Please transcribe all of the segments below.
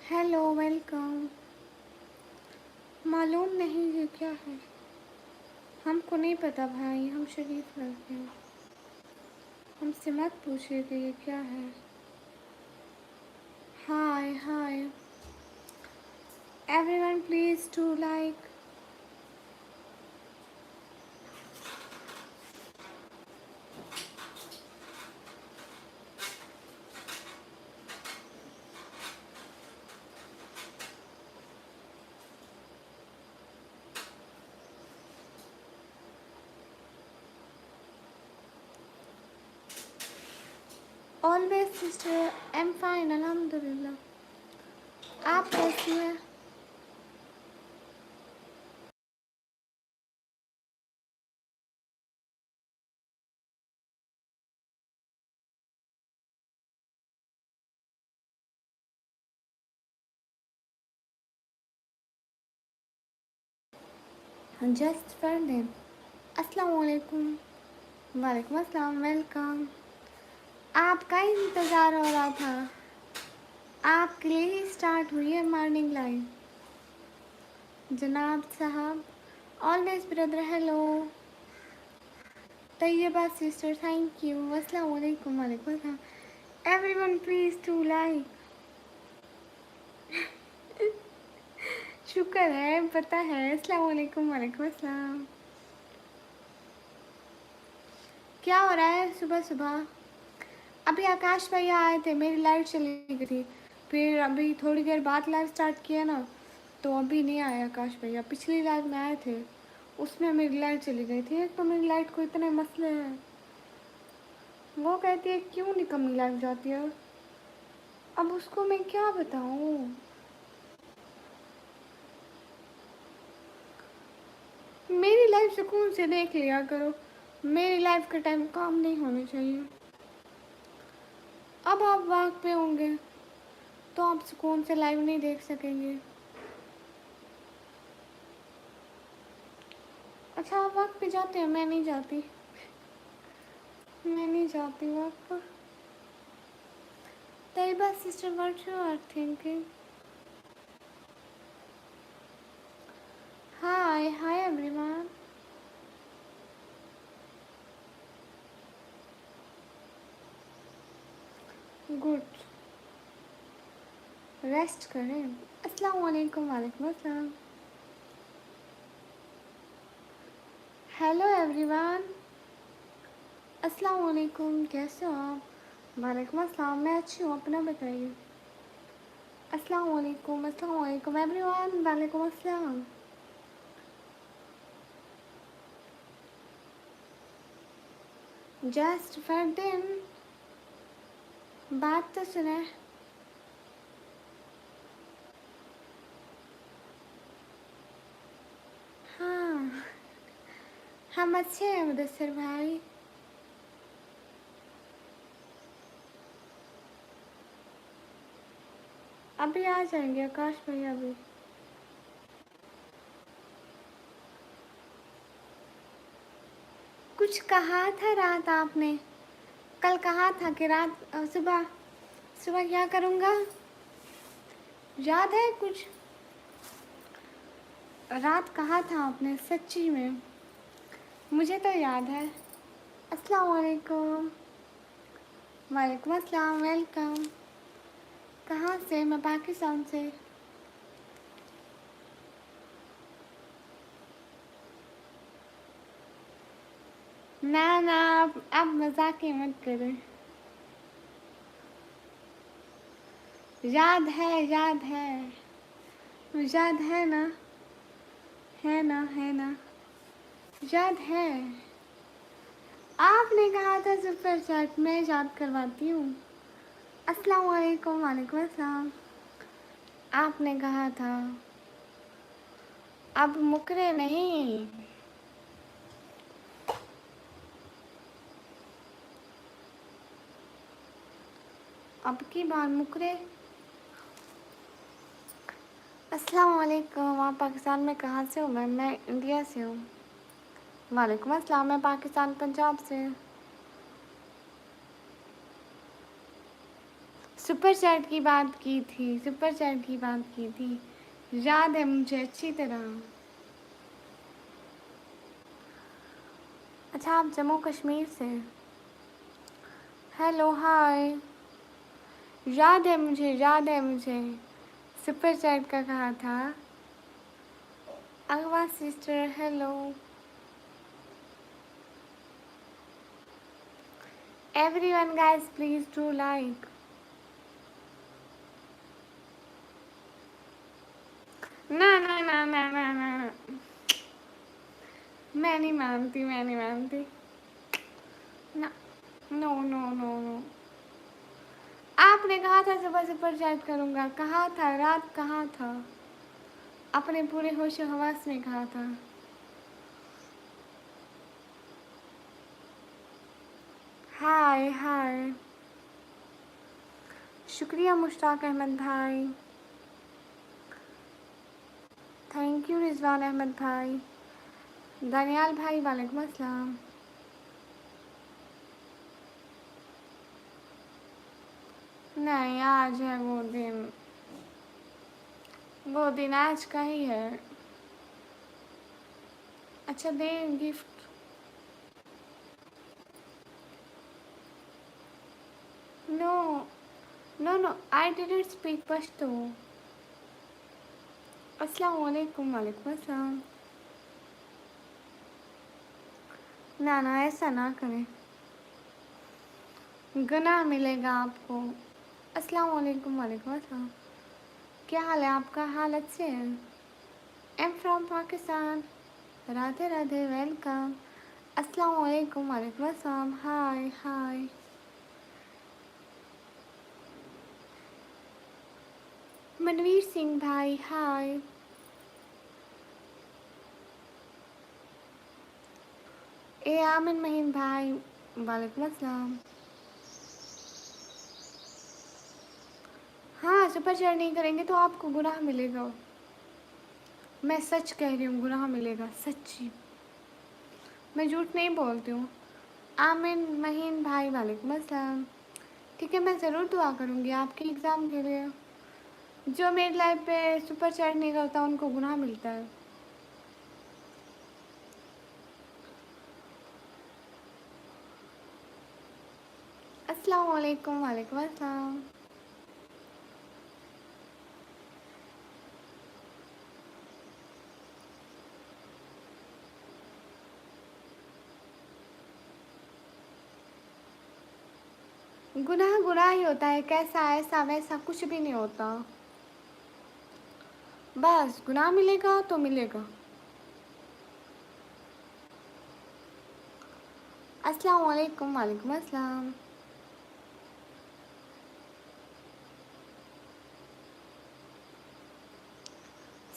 Hello, welcome. मालूम नहीं ये क्या है। हमको नहीं पता भाई, हम शरीफ लड़के हैं। हमसे मत पूछिए कि ये क्या है। Hi hi everyone, please to like. Always sister, I am fine अल्हम्दुलिल्लाह। आप कैसी हैं? Just for them. अस्सलाम वालेकुम। वालेकुम अस्सलाम, वेलकम। आपका ही इंतज़ार हो रहा था। आपके लिए ही स्टार्ट हुई है मॉर्निंग लाइव। जनाब साहब, always brother, hello. Taiba sister, thank you. अस्सलाम वालेकुम। वालेकुम अस्सलाम। Everyone please to like. शुक्र है, पता है। अस्सलाम वालेकुम। वालेकुम अस्सलाम। क्या हो रहा है सुबह सुबह? अभी आकाश भैया आए थे, मेरी लाइट चली गई थी। फिर अभी थोड़ी देर बाद लाइव स्टार्ट किया ना, तो अभी नहीं आए आकाश भैया। पिछली लाइव में आए थे, उसमें मेरी लाइट चली गई थी। एक तो मेरी लाइट को इतने मसले हैं। वो कहती है क्यों नहीं कमी लाइव जाती है। अब उसको मैं क्या बताऊँ। मेरी लाइफ सुकून से देख लिया करो। मेरी लाइफ का टाइम काम नहीं होना चाहिए। अब आप वक्त पे होंगे तो आप सुकून से लाइव नहीं देख सकेंगे। अच्छा, आप वक्त पे जाते हैं? मैं नहीं जाती। मैं नहीं जाती वक्त पर। Taiba sister, what you are thinking? Hi hi everyone. Good. Rest करें। अस्सलाम वालेकुम। वालेकुम अस्सलाम। Hello everyone. अस्सलाम वालेकुम, कैसे हो आप? वालेकुम अस्सलाम, मैं अच्छी हूँ, अपना बताइए। अस्सलाम वालेकुम। अस्सलाम वालेकुम एवरीवन। वालेकुम अस्सलाम। Just for them. बात तो सुने। हाँ, हम अच्छे हैं मुदस्सिर भाई। अभी आ जाएंगे आकाश भैया भी। कुछ कहा था रात आपने, कल कहा था कि रात सुबह सुबह क्या करूँगा, याद है कुछ? रात कहा था आपने सच्ची में? मुझे तो याद है। अस्सलाम वालेकुम। वालेकुम अस्सलाम, वेलकम। कहाँ से? मैं पाकिस्तान से। ना ना, आप मजाक ही मत करें। याद है, याद है। याद है ना? है ना, है ना? याद है। आपने कहा था सुपर चैट में, याद करवाती हूँ। अस्सलाम वालेकुम। वालेकुम अस्सलाम। आपने कहा था। अब मुकरे नहीं। अब की बार मुकरे। अस्सलाम वालेकुम। आप पाकिस्तान में कहाँ से हो? मैं इंडिया से हूँ। वालेकुम अस्सलाम, मैं पाकिस्तान पंजाब से। सुपर चैट की बात की थी, सुपर चैट की बात की थी, याद है मुझे अच्छी तरह। अच्छा, आप जम्मू कश्मीर से? हेलो, हाय। याद है मुझे, याद है मुझे, सुपर चैट का कहा था। अगवा sister, hello. Everyone guys, please do like. ना ना ना ना ना ना, मैं नहीं मानती, मैं नहीं मानती। ना, नो नो नो नो। आपने कहा था सुबह सुपर चैट करूँगा, कहा था, रात कहा था, अपने पूरे होश हवास में कहा था। हाय हाय, शुक्रिया मुश्ताक अहमद भाई, थैंक यू रिजवान अहमद भाई, दानियाल भाई वालेकुम अस्सलाम। नहीं, आज है वो दिन आज का ही है। अच्छा, दें gift. No no no, I didn't speak Pashto. अस्सलाम वालेकुम, वालेकुम अस्सलाम। ना ना, ऐसा ना करें, गुनाह मिलेगा आपको। अस्सलाम वालेकुम, वालेकुम अस्सलाम। क्या हाल है आपका? हाल अच्छे हैं? Am from Pakistan, Radhe Radhe, welcome. अस्सलाम वालेकुम, वालेकुम अस्सलाम, हाय हाय। मनवीर सिंह भाई, हाय। ए आमिन महीन भाई, वालेकुम अस्सलाम। हाँ, सुपर चैट नहीं करेंगे तो आपको गुनाह मिलेगा। मैं सच कह रही हूँ, गुनाह मिलेगा, सच्ची, मैं झूठ नहीं बोलती हूँ। आमिन महीन भाई, वालेकुम अस्सलाम। ठीक है, मैं ज़रूर दुआ करूँगी आपके एग्ज़ाम के लिए। जो मेरी लाइफ पे सुपर चैट नहीं करता उनको गुनाह मिलता है। अस्सलाम वालेकुम, वालेकुम अस्सलाम। गुनाह गुनाह ही होता है, कैसा ऐसा वैसा कुछ भी नहीं होता। बस गुनाह मिलेगा तो मिलेगा। अस्सलाम वालेकुम, वालेकुम अस्सलाम।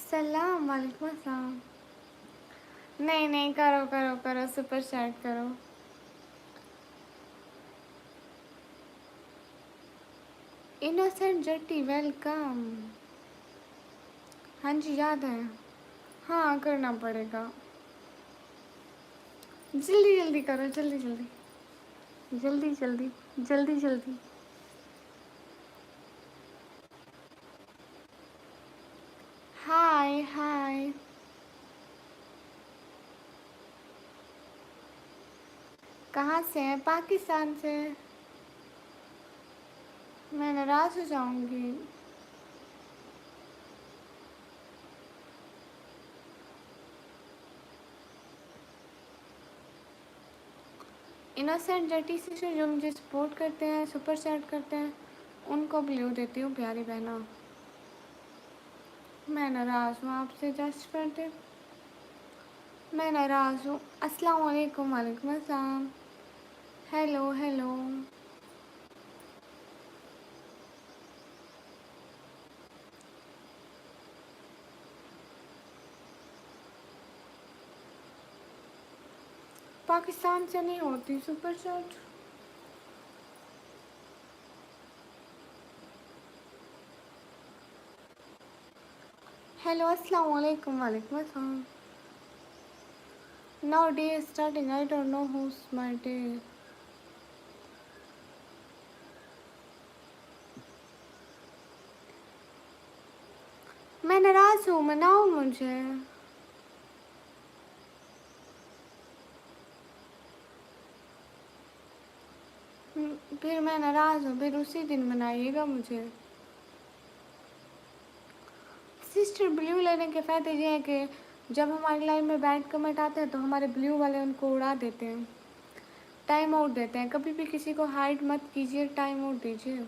सलाम, वालेकुम अस्सलाम। नहीं नहीं, करो करो करो, सुपर चैट करो। Innocent Jatti, welcome. हाँ जी, याद है। हाँ, करना पड़ेगा। जल्दी जल्दी करो, जल्दी जल्दी, जल्दी जल्दी, जल्दी जल्दी। हाय हाय। कहाँ से हैं? पाकिस्तान से। मैं नाराज़ हो जाऊंगी। इनोसेंट जटी से जो मुझे सपोर्ट करते हैं, सुपर चैट करते हैं, उनको ब्लू देती हूँ प्यारी बहना। मैं नाराज़ हूँ आपसे, जस्ट कर दे। मैं नाराज़ हूँ। अस्सलाम वालेकुम, वालेकुम अस्सलाम। Hello hello. पाकिस्तान से नहीं होती सुपर चैट। हेलो, अस्सलाम वालेकुम, वालेकुम अस्सलाम। Now day is starting, I don't know who's my day. मैं नाराज़ हूँ, मनाओ मुझे। फिर मैं नाराज़ हूँ, फिर उसी दिन मनाइएगा मुझे। सिस्टर, ब्लू लेने के फ़ायदे ये हैं कि जब हमारी लाइन में बैड कमेंट आते हैं तो हमारे ब्लू वाले उनको उड़ा देते हैं, टाइम आउट देते हैं। कभी भी किसी को हाइड मत कीजिए, टाइम आउट दीजिए।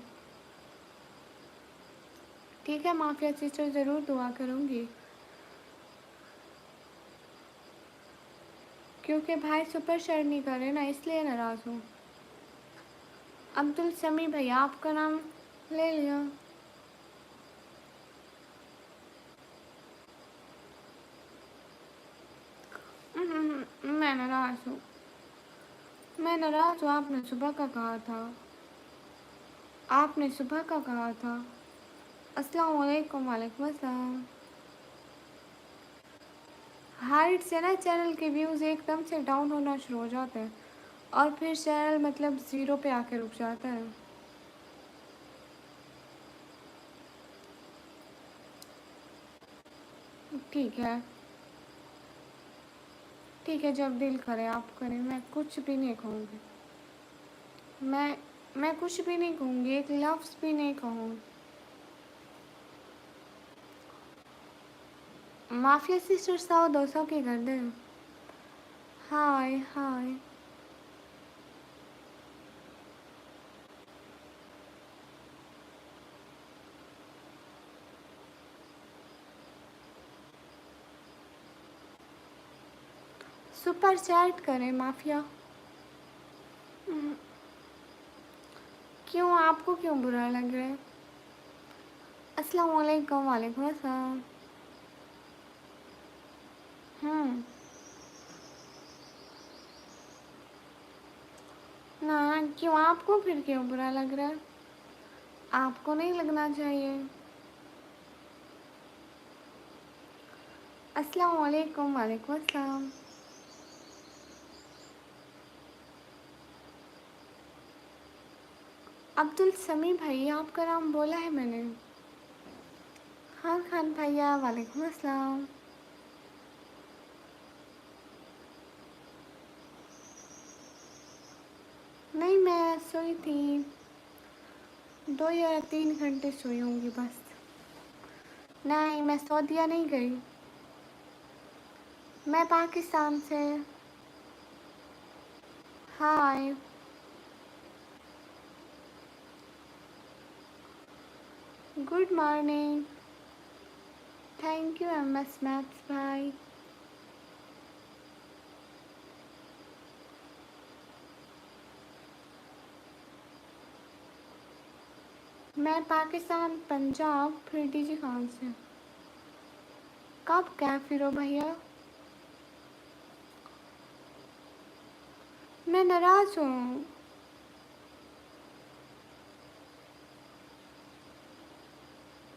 ठीक है माफिया सिस्टर, ज़रूर दुआ करूँगी। क्योंकि भाई सुपर शेयर नहीं कर रहे ना, इसलिए नाराज़ हूँ। अब्दुल समी भैया, आपका नाम ले लिया। मैं नाराज़ हूँ, मैं नाराज़ हूँ। आपने सुबह का कहा था, आपने सुबह का कहा था। अस्सलाम वालेकुम। वालेकुम अस्सलाम। हाइट से ना चैनल के व्यूज़ एकदम से डाउन होना शुरू हो जाते हैं और फिर चैनल मतलब ज़ीरो पे आके रुक जाता है। ठीक है, ठीक है, जब दिल करे आप करें, मैं कुछ भी नहीं कहूँगी। मैं कुछ भी नहीं कहूँगी, एक लफ्ज़ भी नहीं कहूँगी। माफिया सिस्टर 100-200 की कर दे। हाय हाय। सुपर चैट करें माफिया। क्यों, आपको क्यों बुरा लग रहा है? अस्सलाम वालेकुम। वालेकुम अस्सलाम। ना, क्यों, आपको फिर क्यों बुरा लग रहा है? आपको नहीं लगना चाहिए। अस्सलाम वालेकुम। वालेकुम अस्सलाम। अब्दुल समी भाई, आपका नाम बोला है मैंने। हाँ खान भैया, वालेकुम अस्सलाम। नहीं, मैं सोई थी, 2 या 3 घंटे सोई होंगी बस। नहीं, मैं सऊदीया नहीं गई, मैं पाकिस्तान से। Hi. Good morning. Thank you M S maths भाई। मैं पाकिस्तान, पंजाब, फिर डीजी खान से। कब क्या फिर हो भैया? मैं नाराज़ हूँ।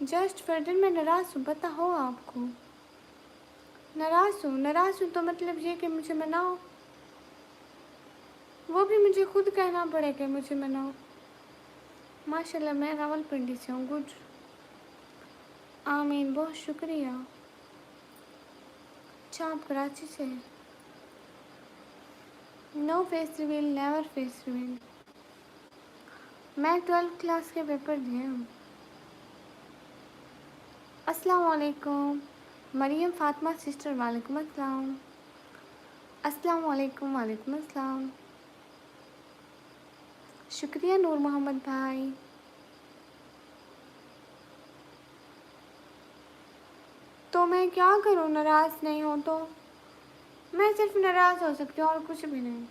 जस्ट फिर मैं नाराज़ हूँ, पता हो आपको। नाराज़ हूँ, नाराज़ हूँ तो मतलब ये कि मुझे मनाओ। वो भी मुझे खुद कहना पड़े कि मुझे मनाओ। माशाल्लाह, मैं रावलपिंडी से हूँ। गुड। आमीन, बहुत शुक्रिया। अच्छा, आप कराची से? No face reveal, never face reveal. मैं 12th क्लास के पेपर दिए हूँ। अस्सलाम वालेकुम मरियम फ़ातिमा सिस्टर। वालेकुम अस्सलाम। अस्सलाम वालेकुम। वालेकुम अस्सलाम। शुक्रिया नूर मोहम्मद भाई। तो मैं क्या करूँ, नाराज़ नहीं हो तो? मैं सिर्फ नाराज़ हो सकती हूँ और कुछ भी नहीं।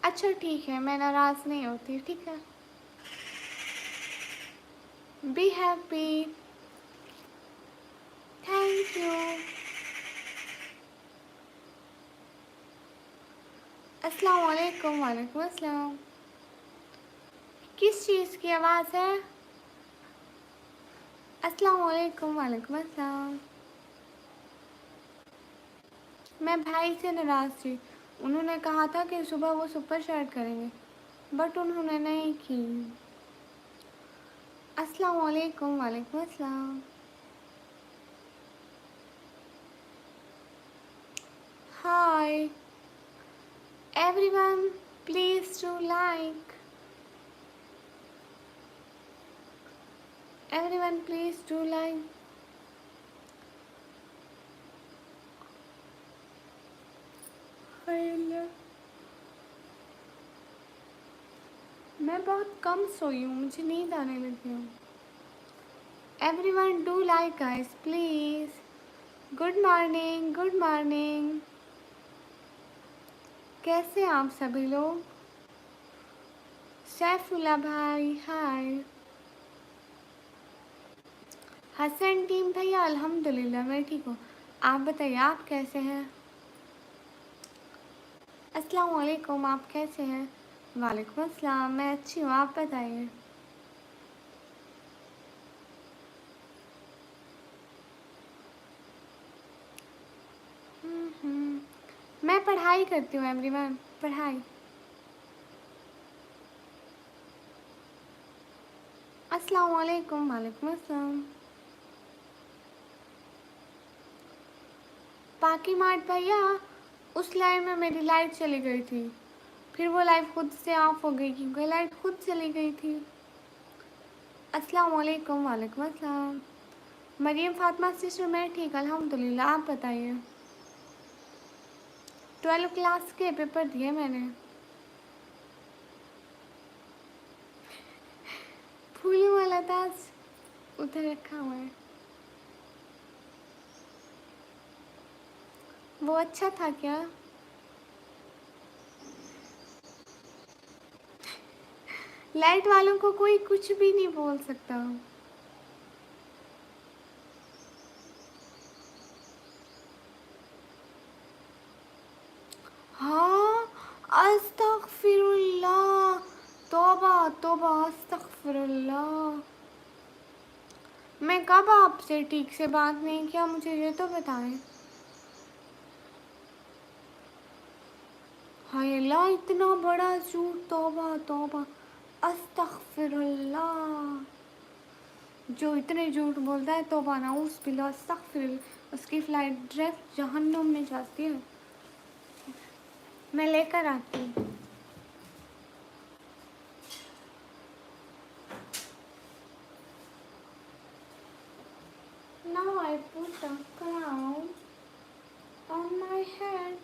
अच्छा ठीक है, मैं नाराज़ नहीं होती, ठीक है। Be happy. Thank you. अस्सलाम वालेकुम। वालेकुम अस्सलाम। किस चीज़ की आवाज़ है? अस्सलाम वालेकुम। वालेकुम अस्सलाम। मैं भाई से नाराज़ थी, उन्होंने कहा था कि सुबह वो सुपर चैट करेंगे। बट उन्होंने नहीं की। अस्सलाम वालेकुम। वालेकुम अस्सलाम। हाय everyone, please do like. Everyone please do like. मैं बहुत कम सोई हूँ, मुझे नींद आने लगी है। Everyone do like guys please. Good morning, good morning. कैसे हैं आप सभी लोग? सैफुल्ला भाई हाय। हसन टीम भैया अल्हम्दुलिल्लाह मैं ठीक हूँ। आप बताइए आप कैसे हैं? अस्सलाम वालेकुम, आप कैसे हैं? वालेकुम अस्सलाम, मैं अच्छी हूँ, आप बताइए। मैं पढ़ाई करती हूँ एवरीवन, पढ़ाई। अस्सलाम वालेकुम। वालेकुम अस्सलाम। बाकी मार्ट भैया, उस लाइव में मेरी लाइट चली गई थी, फिर वो लाइव खुद से ऑफ हो गई क्योंकि लाइट खुद चली गई थी। अस्सलाम वालेकुम। वालेकुम अस्सलाम। मरियम फातिमा सिस्टर मैं ठीक अल्हम्दुलिल्लाह, आप बताइए। 12 क्लास के पेपर दिए मैंने। फूलों वाला ताज उधर रखा हुआ है, वो अच्छा था क्या? लाइट वालों को कोई कुछ भी नहीं बोल सकता। हाँ, अस्तगफिरुल्लाह। तौबा तौबा, अस्तगफिरुल्लाह। मैं कब आपसे ठीक से बात नहीं किया, मुझे ये तो बताएं। हाय अल्लाह, इतना बड़ा झूठ, तौबा तौबा, अस्तगफिरुल्लाह। जो इतने झूठ बोलता है तौबा नाउज़ बिल्लाह अस्तगफिरुल्लाह, उसकी फ्लाइट डायरेक्ट जहन्नुम में जाती है। मैं लेकर आती हूँ। Now I put a crown on my head.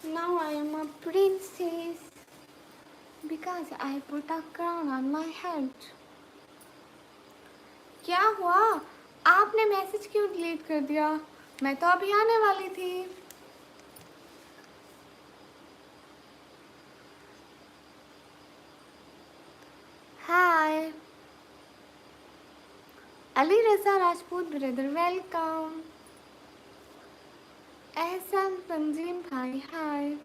Now I am a princess because I put a crown on my head. क्या हुआ? आपने मैसेज क्यों डिलीट कर दिया? मैं तो अभी आने वाली थी। हाय अली रजा राजपूत ब्रदर, वेलकम। एहसान तंजीम भाई हाय।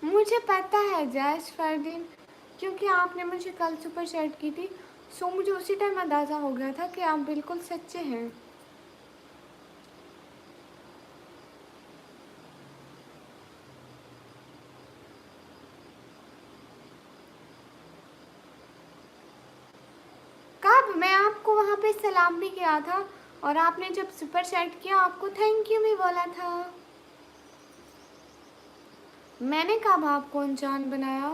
मुझे पता है जैश फरदीन, क्योंकि आपने मुझे कल सुपर चैट की थी, सो मुझे उसी टाइम अंदाज़ा हो गया था कि आप बिल्कुल सच्चे हैं। कब? मैं आपको वहाँ पे सलाम भी किया था और आपने जब सुपर चैट किया आपको थैंक यू भी बोला था। मैंने कब आपको अनजान बनाया?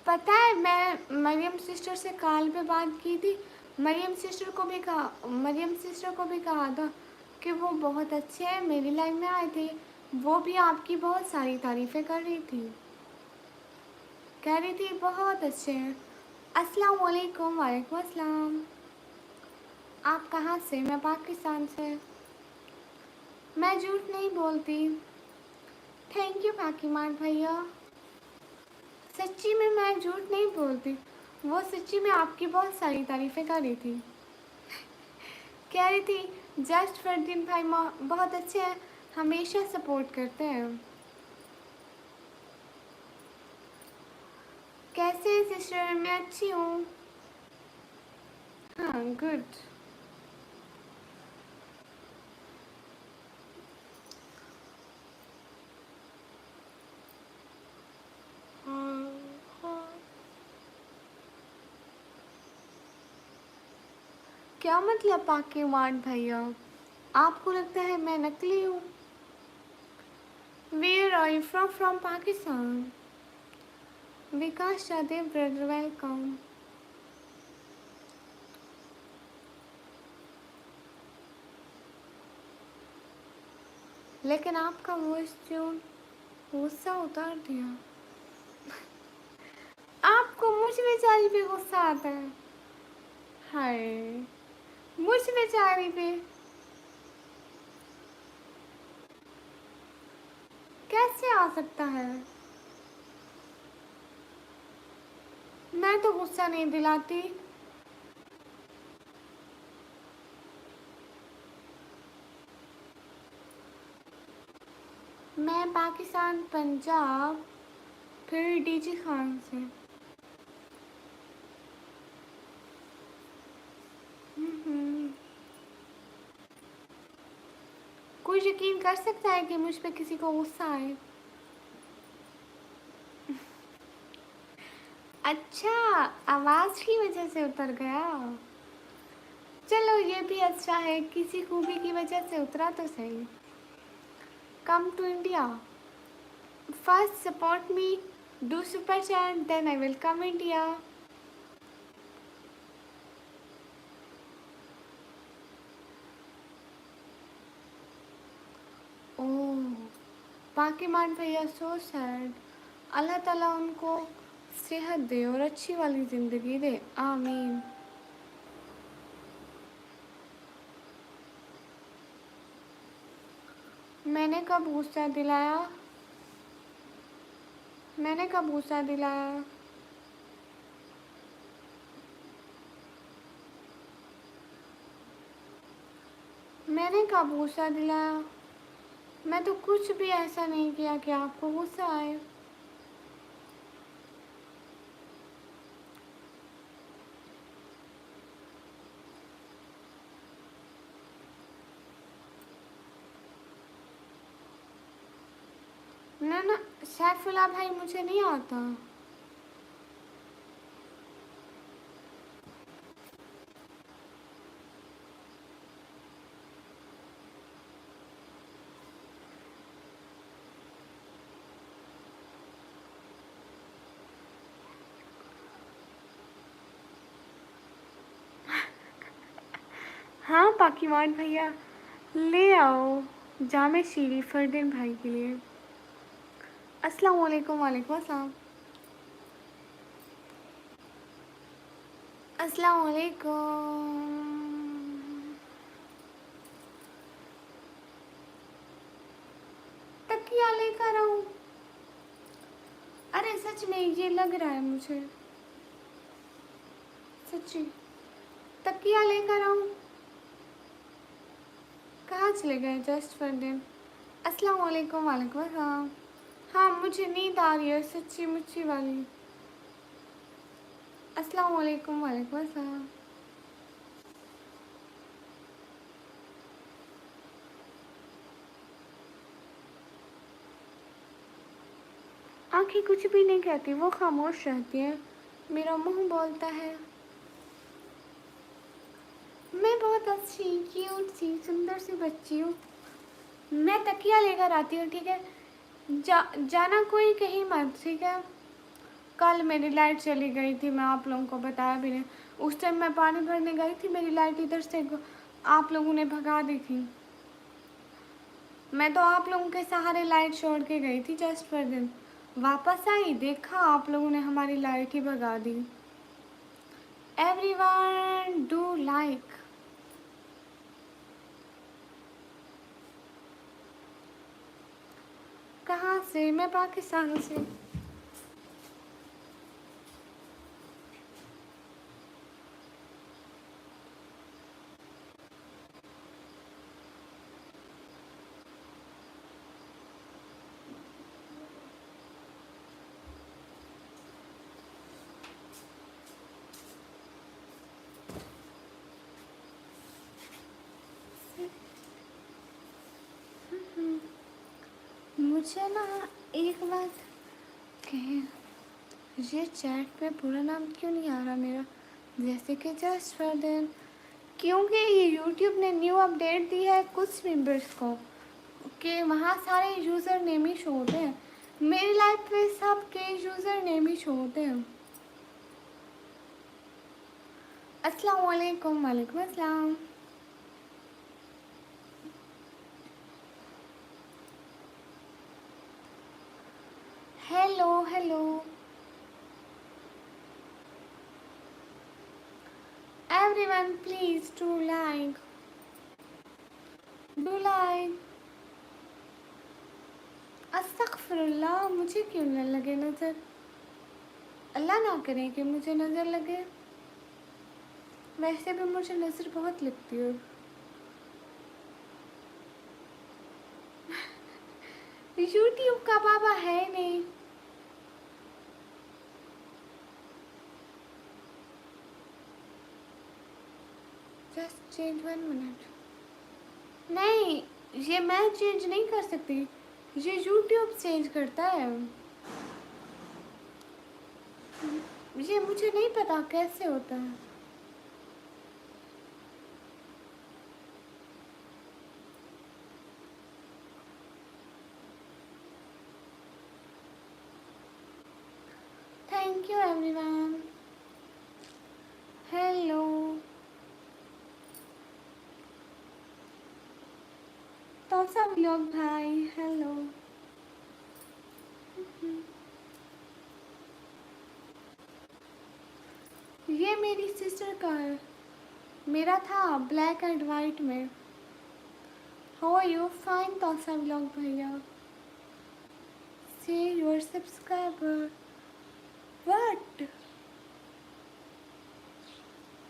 पता है, मैं मरियम सिस्टर से कॉल पे बात की थी। मरियम सिस्टर को भी कहा था कि वो बहुत अच्छे हैं, मेरी लाइफ में आए थे, वो भी आपकी बहुत सारी तारीफ़ें कर रही थी, कह रही थी बहुत अच्छे हैं। अस्सलाम वालेकुम। वालेकुम अस्सलाम। आप कहाँ से? मैं पाकिस्तान से। मैं झूठ नहीं बोलती। थैंक यू पाकीमान भैया। सच्ची में मैं झूठ नहीं बोलती। वो सच्ची में आपकी बहुत सारी तारीफ़ें कर रही थी। कह रही थी जस्ट फरदीन भाई बहुत अच्छे हैं, हमेशा सपोर्ट करते हैं। कैसे हैं सिस्टर? मैं अच्छी हूँ। हाँ गुड। हाँ हाँ। क्या मतलब पाकीमान भैया? आपको लगता है मैं नकली हूँ? Where are you from? From Pakistan. Vikas Shadev brother welcome. लेकिन आपका वॉइस जो गुस्सा उतार दिया। आपको मुझ बेचारी पे गुस्सा आता है? हाय, मुझ बेचारी पे कैसे आ सकता है? मैं तो गुस्सा नहीं दिलाती। मैं पाकिस्तान, पंजाब, फिर डीजी खान से। हम्म। कोई यकीन कर सकता है कि मुझ पे किसी को गुस्सा आए? अच्छा, आवाज़ की वजह से उतर गया। चलो ये भी अच्छा है, किसी खूबी की वजह से उतरा तो सही। Come to India, first support me, do super chat, then I will come India. Oh, Pakiman भैया सो सैड। अल्लाह ताला उनको सेहत दे और अच्छी वाली ज़िंदगी दे, आमीन। मैंने कब गुस्सा दिलाया? मैंने कब गुस्सा दिलाया? मैंने कब गुस्सा दिलाया? मैं तो कुछ भी ऐसा नहीं किया कि आपको गुस्सा आए। ना ना, सैफुल्ला भाई मुझे नहीं आता। हाँ पाकीमान भैया, ले आओ जामे शीरी फरदीन भाई के लिए। अस्सलाम वालेकुम। वालेकुम अस्सलाम। अस्सलाम वालेकुम। तकिया लेकर आऊँ? अरे सच में ये लग रहा है मुझे, सच्ची। तकिया लेकर आऊँ? कहाँ चले गए जस्ट फरदीन? अस्सलाम वालेकुम। वालेकुम अस्सलाम। हाँ मुझे नींद आ रही है, सच्ची मुच्ची वाली। अस्सलाम वालेकुम। वालेकुम अस्सलाम। आंखें कुछ भी नहीं कहती, वो खामोश रहती हैं, मेरा मुंह बोलता है। मैं बहुत अच्छी क्यूट सी सुंदर सी बच्ची हूँ। मैं तकिया लेकर आती हूँ, ठीक है? जाना कोई कहीं मत, ठीक है? कल मेरी लाइट चली गई थी, मैं आप लोगों को बताया भी नहीं। उस टाइम मैं पानी भरने गई थी, मेरी लाइट इधर से आप लोगों ने भगा दी थी। मैं तो आप लोगों के सहारे लाइट छोड़ के गई थी जस्ट फॉर दिन। वापस आई, देखा आप लोगों ने हमारी लाइट ही भगा दी। Everyone do like. कहाँ से? मैं पाकिस्तान से। मुझे ना एक बात कहें, ये चैट पे पूरा नाम क्यों नहीं आ रहा मेरा? जैसे कि जस्ट फॉर देन, क्योंकि ये यूट्यूब ने न्यू अपडेट दी है कुछ मेंबर्स को कि वहाँ सारे यूज़र नेम ही शो होते हैं। मेरी लाइफ पे सब के यूज़र नेम ही शो होते हैं। अस्सलाम वालेकुम। वालेकुम अस्सलाम। Hello hello everyone, please do like. अस्तगफिरुल्लाह, मुझे क्यों न लगे नज़र? अल्लाह ना करे कि मुझे नज़र लगे। वैसे भी मुझे नज़र बहुत लगती है। यूट्यूब का बाबा है नहीं। Just change 1 minute. नहीं, ये मैं चेंज नहीं कर सकती, ये यूट्यूब चेंज करता है। ये मुझे नहीं पता कैसे होता है। Thank you everyone. हेलो तो सब लोग भाई, हेलो। ये मेरी सिस्टर का है, मेरा था ब्लैक एंड वाइट में। How are you? फाइन तो सब लोग भैया। से योर सब्सक्राइबर व्हाट?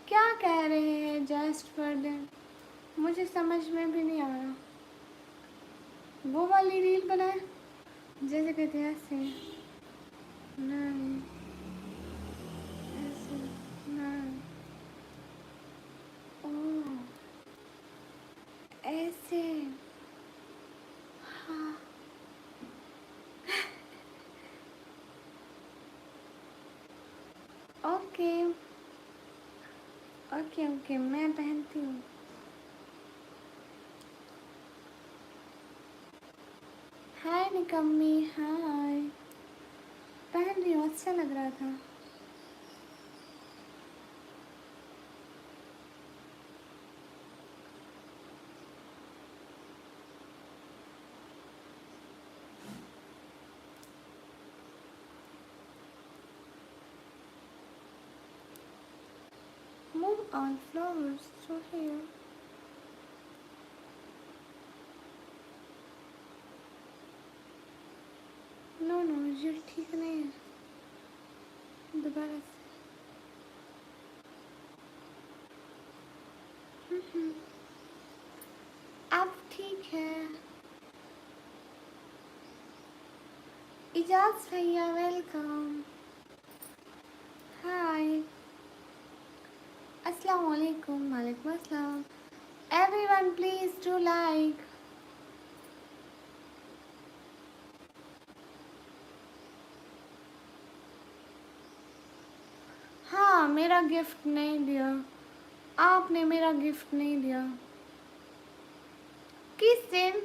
क्या कह रहे हैं जस्ट फॉर देम? मुझे समझ में भी नहीं आ रहा। वो वाली रील बनाए जैसे कहते हैं ऐसे नहीं, ऐसे नहीं, ओह ऐसे, हाँ। ओके ओके ओके, मैं पहनती हूँ। हाय निकम्मी, हाय। पहन रही हूँ, अच्छा लग रहा था। Move on flowers through here. No no, ये ठीक नहीं है, दोबारा से। अब ठीक है। इजाज भैया वेलकम। हाय, अस्सलाम वालेकुम। वालेकुम अस्सलाम। Everyone please do like. हाँ, मेरा गिफ्ट नहीं दिया आपने, मेरा गिफ्ट नहीं दिया। किस दिन?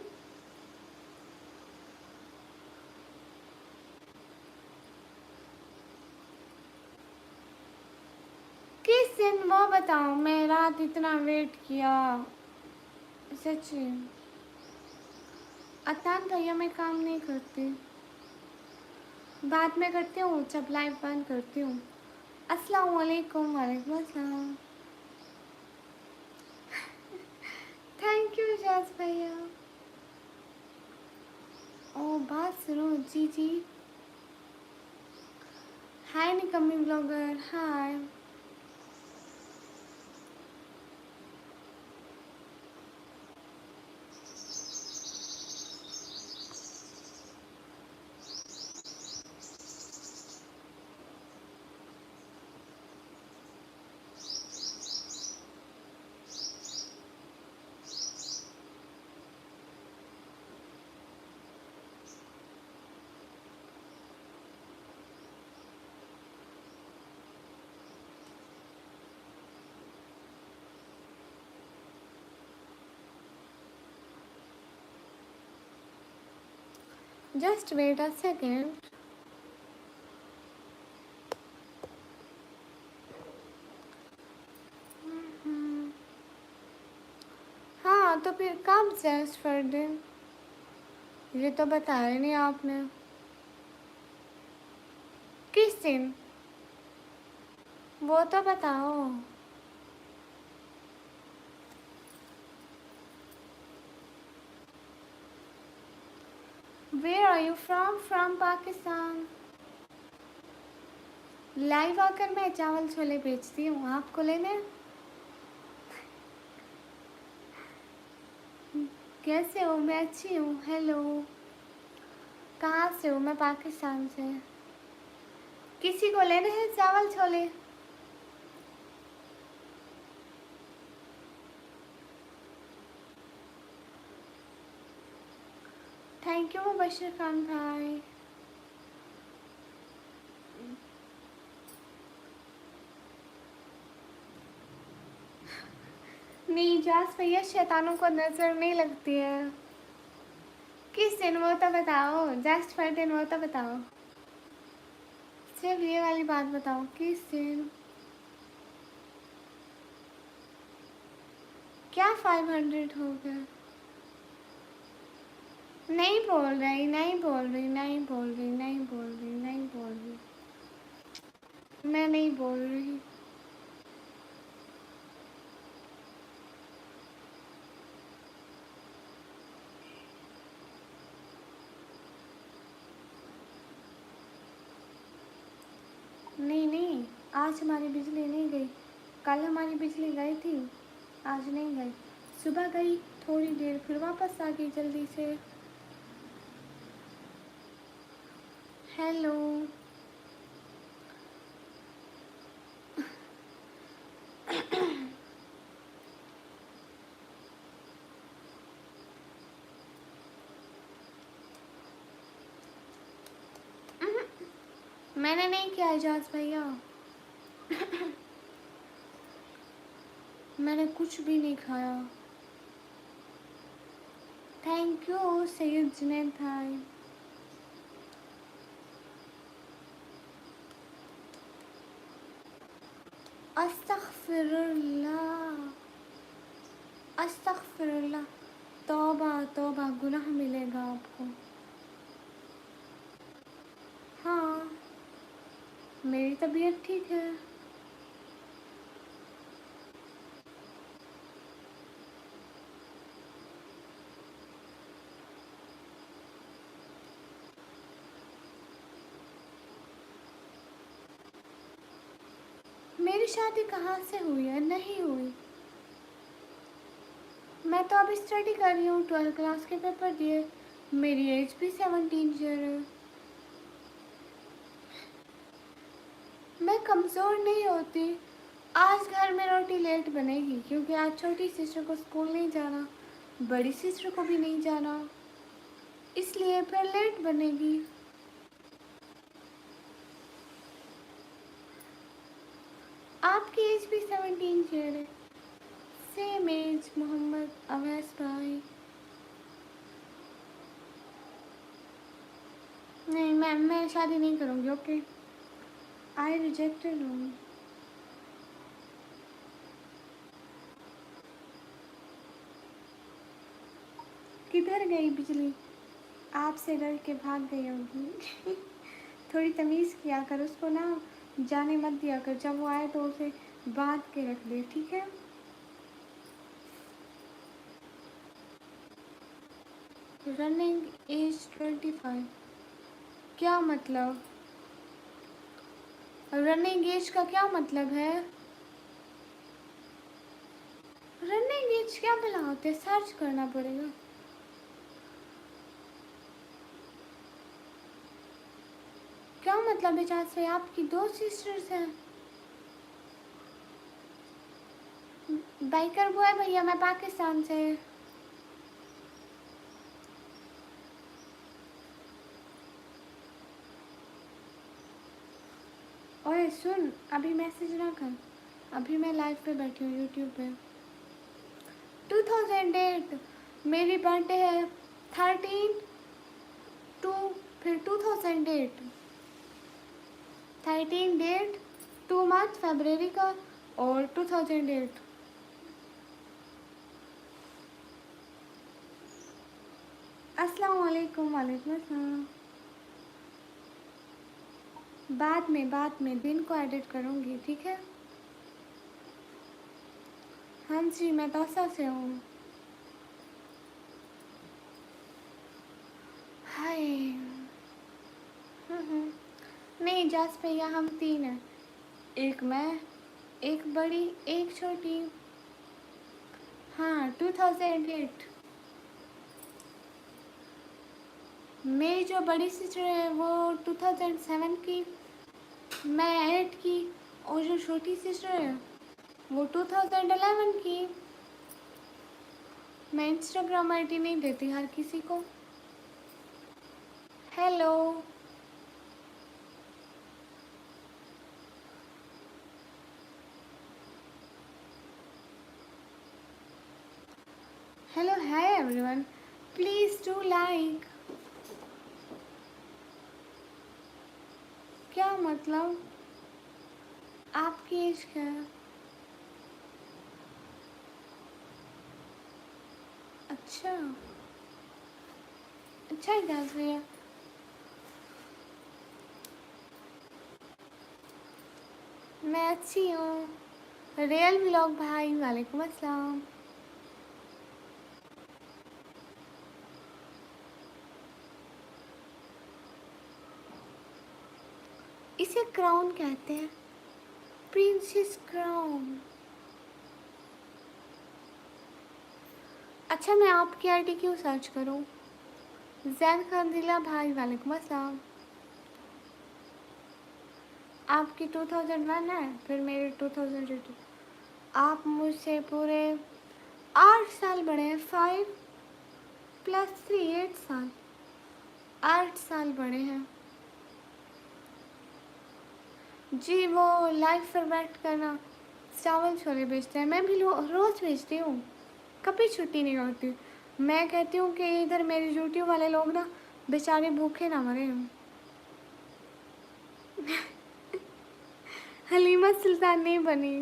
किस दिन वो बताओ। मैं रात इतना वेट किया, सच्ची। अतान भैया मैं काम नहीं करती, बाद में करती हूँ जब लाइव बंद करती हूँ। अस्सलाम वालेकुम। वालेकुम अस्सलाम। थैंक यू जाज भैया। ओ बात सुनो। जी जी। हाय निकम्मी blogger, hi. Just wait a second. हाँ तो फिर कब जस्ट फरदीन, ये तो बताया नहीं आपने। किस दिन, वो तो बताओ। Where are you from? From Pakistan. Live आकर मैं चावल छोले बेचती हूँ, आपको लेने हैं? कैसे हो? मैं अच्छी हूँ। हेलो, कहाँ से हो? मैं पाकिस्तान से। किसी को लेने हैं चावल छोले? थैंक यू मुबशर खान भाई। नहीं जास भैया, शैतानों को नजर नहीं लगती है। किस दिन, वो तो बताओ। जस्ट फॉर दिन, वो तो बताओ। सिर्फ ये वाली बात बताओ, किस दिन? क्या 500 हो गया? नहीं बोल रही, नहीं बोल रही, नहीं बोल रही, नहीं बोल रही, नहीं बोल रही। मैं नहीं बोल रही। नहीं नहीं, आज हमारी बिजली नहीं गई। कल हमारी बिजली गई थी, आज नहीं गई। सुबह गई थोड़ी देर, फिर वापस आ गई जल्दी से। हेलो। मैंने नहीं किया एजाज भैया। मैंने कुछ भी नहीं खाया। थैंक यू सैयद जुनैद भाई। अस्तगफिरुल्लाह, अस्तगफिरुल्लाह। तौबा तौबा, गुनाह मिलेगा आपको। हाँ, मेरी तबीयत ठीक है। मेरी शादी कहाँ से हुई है? नहीं हुई। मैं तो अभी स्टडी कर रही हूँ, 12th क्लास के पेपर दिए। मेरी एज भी 17 ईयर है। मैं कमज़ोर नहीं होती। आज घर में रोटी लेट बनेगी क्योंकि आज छोटी सिस्टर को स्कूल नहीं जाना, बड़ी सिस्टर को भी नहीं जाना, इसलिए फिर लेट बनेगी। आपकी एज भी 17 ईयर है। सेम एज मोहम्मद अवैस भाई। नहीं मैम, मैं शादी नहीं करूँगी। ओके, आई रिजेक्टेड हूँ। किधर गई बिजली? आपसे डर के भाग गई होगी। थोड़ी तमीज़ किया कर, उसको ना जाने मत दिया कर। जब वो आए तो उसे बांध के रख दे, ठीक है? रनिंग एज 25, क्या मतलब? रनिंग एज का क्या मतलब है? रनिंग एज क्या भला होते, सर्च करना पड़ेगा। क्या मतलब एजाज भाई, आपकी 2 सिस्टर्स हैं? बाइकर बॉय भैया, मैं पाकिस्तान से। ओए सुन, अभी मैसेज ना कर, अभी मैं लाइव पे बैठी हूँ यूट्यूब पे। 2008 मेरी बर्थडे है, 13 टू, फिर 2008, 13 डेट, 2 मंथ फरवरी का, और 2008। अस्सलाम वालेकुम। वालेकुम अस्सलाम। बाद में दिन को एडिट करूँगी, ठीक है? हाँ जी, मैं दौसा से हूँ। हाय। नहीं जास भैया, हम 3 हैं, एक मैं, एक बड़ी, एक छोटी। हाँ 2008। मेरी जो बड़ी सिस्टर है वो 2007 की, मैं 8 की, और जो छोटी सिस्टर है वो 2011 की। मैं इंस्टाग्राम आईडी नहीं देती हर किसी को। Hello. Hello, hi everyone, please do like. क्या मतलब? आपकी एज क्या है? अच्छा अच्छा ही दस भैया। मैं अच्छी हूँ। रियल व्लॉग भाई, वालेकुम अस्सलाम। इसे क्राउन कहते हैं, प्रिंसेस क्राउन। अच्छा, मैं आपकी आईडी क्यों सर्च करूं? जैन खंदिला भाई, वालेकुम अस्सलाम। आपकी 2001 है, फिर मेरी 2002। आप मुझसे पूरे 8 साल बड़े हैं। 5 + 3 8 साल, 8 साल बड़े हैं जी। वो लाइव पर बैठ कर ना चावल छोले बेचते हैं, मैं भी रोज़ बेचती हूँ, कभी छुट्टी नहीं होती। मैं कहती हूँ कि इधर मेरे यूट्यूब वाले लोग ना बेचारे भूखे ना मरे। हलीमा सुल्तान नहीं बनी,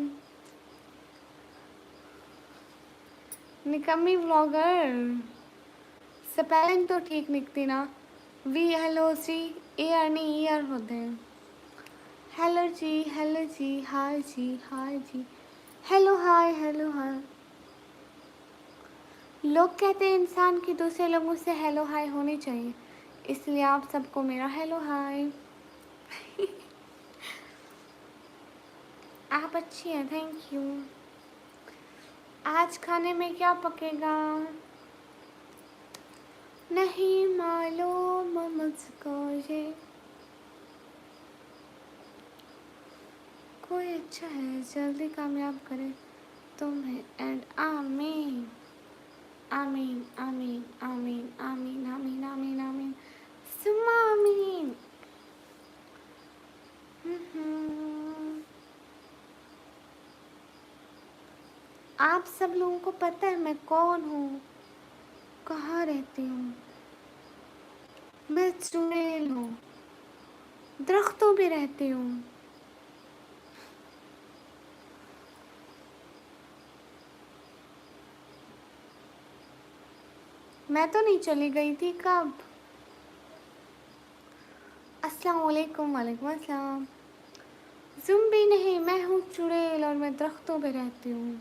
निकम्मी व्लॉगर। स्पेलिंग तो ठीक निकती ना, VLOC AR नहीं ER होते हैं। हेलो जी, हाय जी, हाय जी, हेलो हाय, हेलो हाय। लोग कहते हैं इंसान की दूसरे लोगों से हेलो हाय होनी चाहिए, इसलिए आप सबको मेरा हेलो हाय। आप अच्छी हैं, थैंक यू। आज खाने में क्या पकेगा नहीं मालूम मुझको, ये कोई अच्छा है जल्दी कामयाब करे तुम्हें, एंड आमीन आमीन आमीन आमीन आमीन आमीन आमीन आमीन सुम्मा आमीन। आप सब लोगों को पता है मैं कौन हूँ, कहाँ रहती हूँ? मैं चुड़ैल हूँ, दरख्तों पे रहती हूँ। मैं तो नहीं चली गई थी, कब? अस्सलाम वालेकुम। वालेकुम अस्सलाम। ज़ुम्बी नहीं, मैं हूँ चुड़ैल और मैं दरख्तों पे रहती हूँ।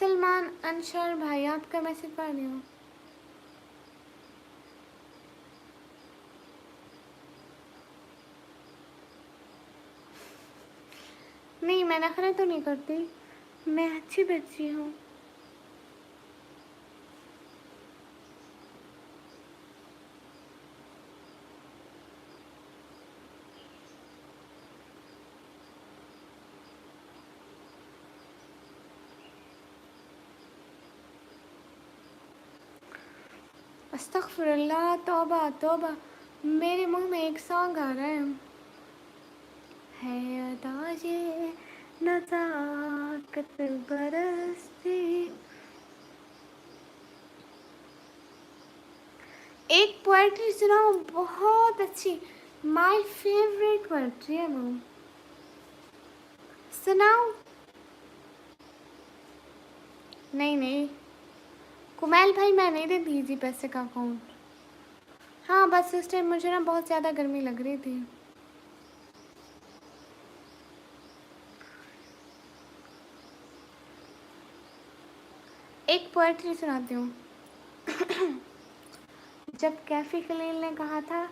सलमान अंशर भाई आपका मैसेज पढ़ रही हूँ। नहीं मैं नखरा तो नहीं करती, मैं अच्छी बच्ची हूँ। अस्तगफिरुल्लाह, तौबा तौबा, मेरे मुंह में एक सॉन्ग आ रहा है अदा ये नज़ाकत बरसती। एक पोएट्री सुनाओ बहुत अच्छी, माय फेवरेट पोएट्री है वो, सुनाओ। नहीं नहीं कुमैल भाई मैं नहीं देती इजी पैसे का अकाउंट। हाँ बस उस टाइम मुझे ना बहुत ज़्यादा गर्मी लग रही थी। एक पोएट्री सुनाती हूँ। जब कैफी खलील ने कहा था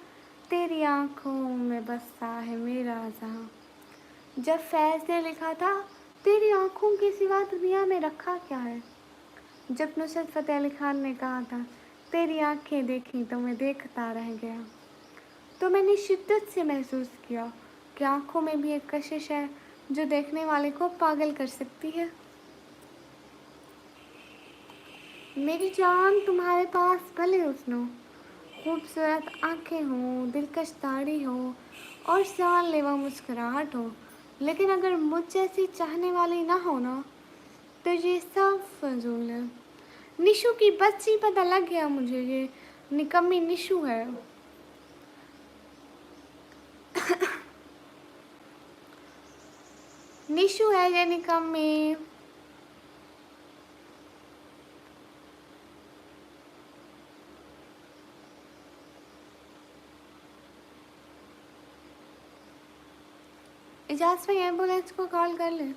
तेरी आंखों में बसता है मेरा जहाँ, जब फैज़ ने लिखा था तेरी आंखों के सिवा दुनिया में रखा क्या है, जब नुसरत फ़तेह अली खान ने कहा था तेरी आंखें देखी तो मैं देखता रह गया, तो मैंने शिद्दत से महसूस किया कि आंखों में भी एक कशिश है जो देखने वाले को पागल कर सकती है। मेरी जान तुम्हारे पास भले हुस्न, खूबसूरत आंखें हों, दिलकश दाढ़ी हो और जानलेवा मुस्कुराहट हो, लेकिन अगर मुझ जैसी चाहने वाली ना हो ना तो ये सब फजूल है। निशु की बच्ची पता लग गया मुझे, ये निकम्मी निशु है। निशु है ये निकम्मी। इजाज़ भाई एम्बुलेंस को कॉल कर ले।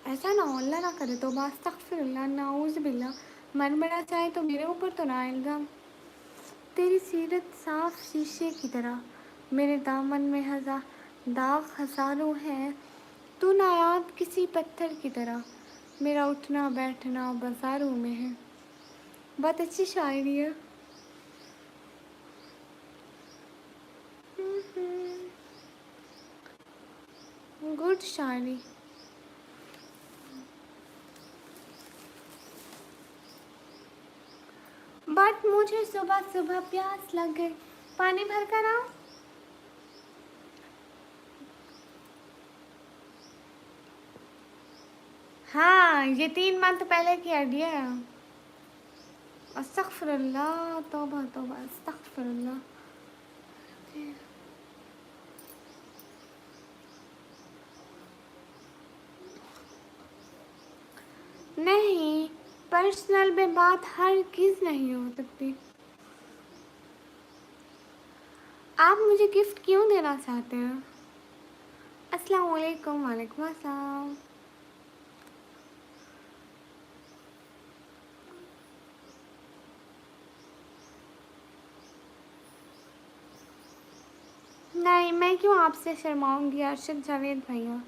ऐसा ना हो, अल्लाह ना करे, तो अस्तगफिरुल्लाह नाऊज़ बिल्लाह, मन बना चाहे तो मेरे ऊपर तो ना आएगा। तेरी सीरत साफ शीशे की तरह, मेरे दामन में दाग हज़ारों हैं, तू नायाब किसी पत्थर की तरह, मेरा उठना बैठना बाजारों में है। बहुत अच्छी शायरी है। Good Shayari. बट मुझे सुबह सुबह प्यास लग गई, पानी भर कर आओ। हाँ ये 3 मंथ पहले की आइडिया है। अस्तगफिरुल्लाह, तौबा तौबा, अस्तगफिरुल्लाह। नहीं, पर्सनल में बात हर किस नहीं हो सकती। आप मुझे गिफ्ट क्यों देना चाहते हैं? अस्सलाम वालेकुम। वालेकुम अस्सलाम। नहीं मैं क्यों आपसे शर्माऊंगी अर्शद जावेद भैया।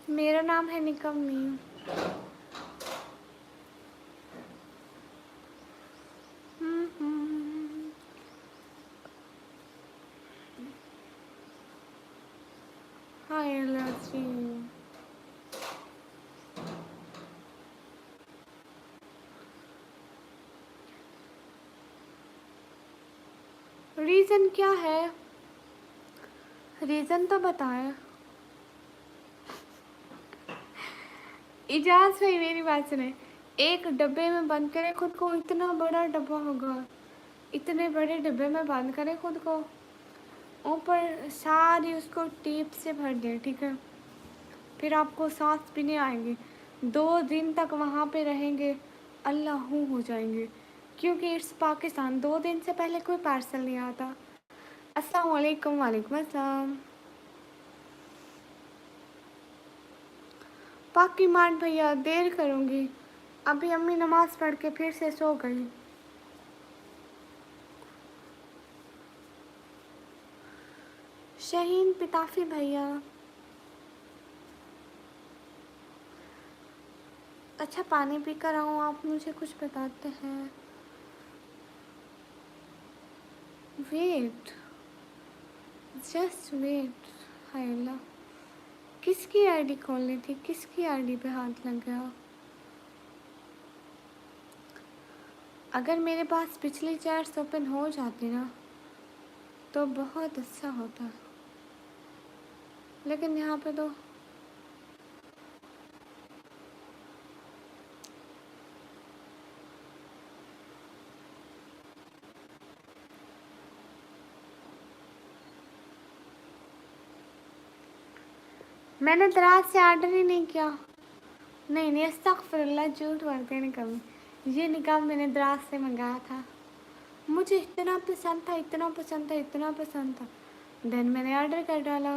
मेरा नाम है निकम्मी। हाय एलर्जी। रीज़न क्या है? रीज़न तो बताएं। इजाज़ भाई मेरी बात सुने, एक डब्बे में बंद करें खुद को, इतना बड़ा डब्बा होगा, इतने बड़े डब्बे में बंद करें खुद को, ऊपर सारी उसको टेप से भर दें, ठीक है? फिर आपको सांस भी नहीं आएंगी, 2 दिन तक वहाँ पे रहेंगे, अल्लाहू हो जाएंगे, क्योंकि इट्स पाकिस्तान, 2 दिन से पहले कोई पार्सल नहीं आता। अस्सलाम वालेकुम। वालेकुम अस्सलाम। बाकी मान भैया देर करूँगी, अभी अम्मी नमाज़ पढ़ के फिर से सो गई। शहीन पिताफी भैया, अच्छा पानी पी कर आऊँ, आप मुझे कुछ बताते हैं। Wait, just wait. हाय अल्लाह, किसकी आईडी खोलनी थी, किसकी आईडी पे हाथ लग गया। अगर मेरे पास पिछली चैट्स ओपन हो जाती ना तो बहुत अच्छा होता, लेकिन यहाँ पे तो मैंने दराज से ऑर्डर ही नहीं किया। नहीं, अस्तगफिरुल्लाह, झूठ बोलते नहीं कभी। ये निकाब मैंने दराज से मंगाया था, मुझे इतना पसंद था, इतना पसंद था, इतना पसंद था, देन मैंने ऑर्डर कर डाला।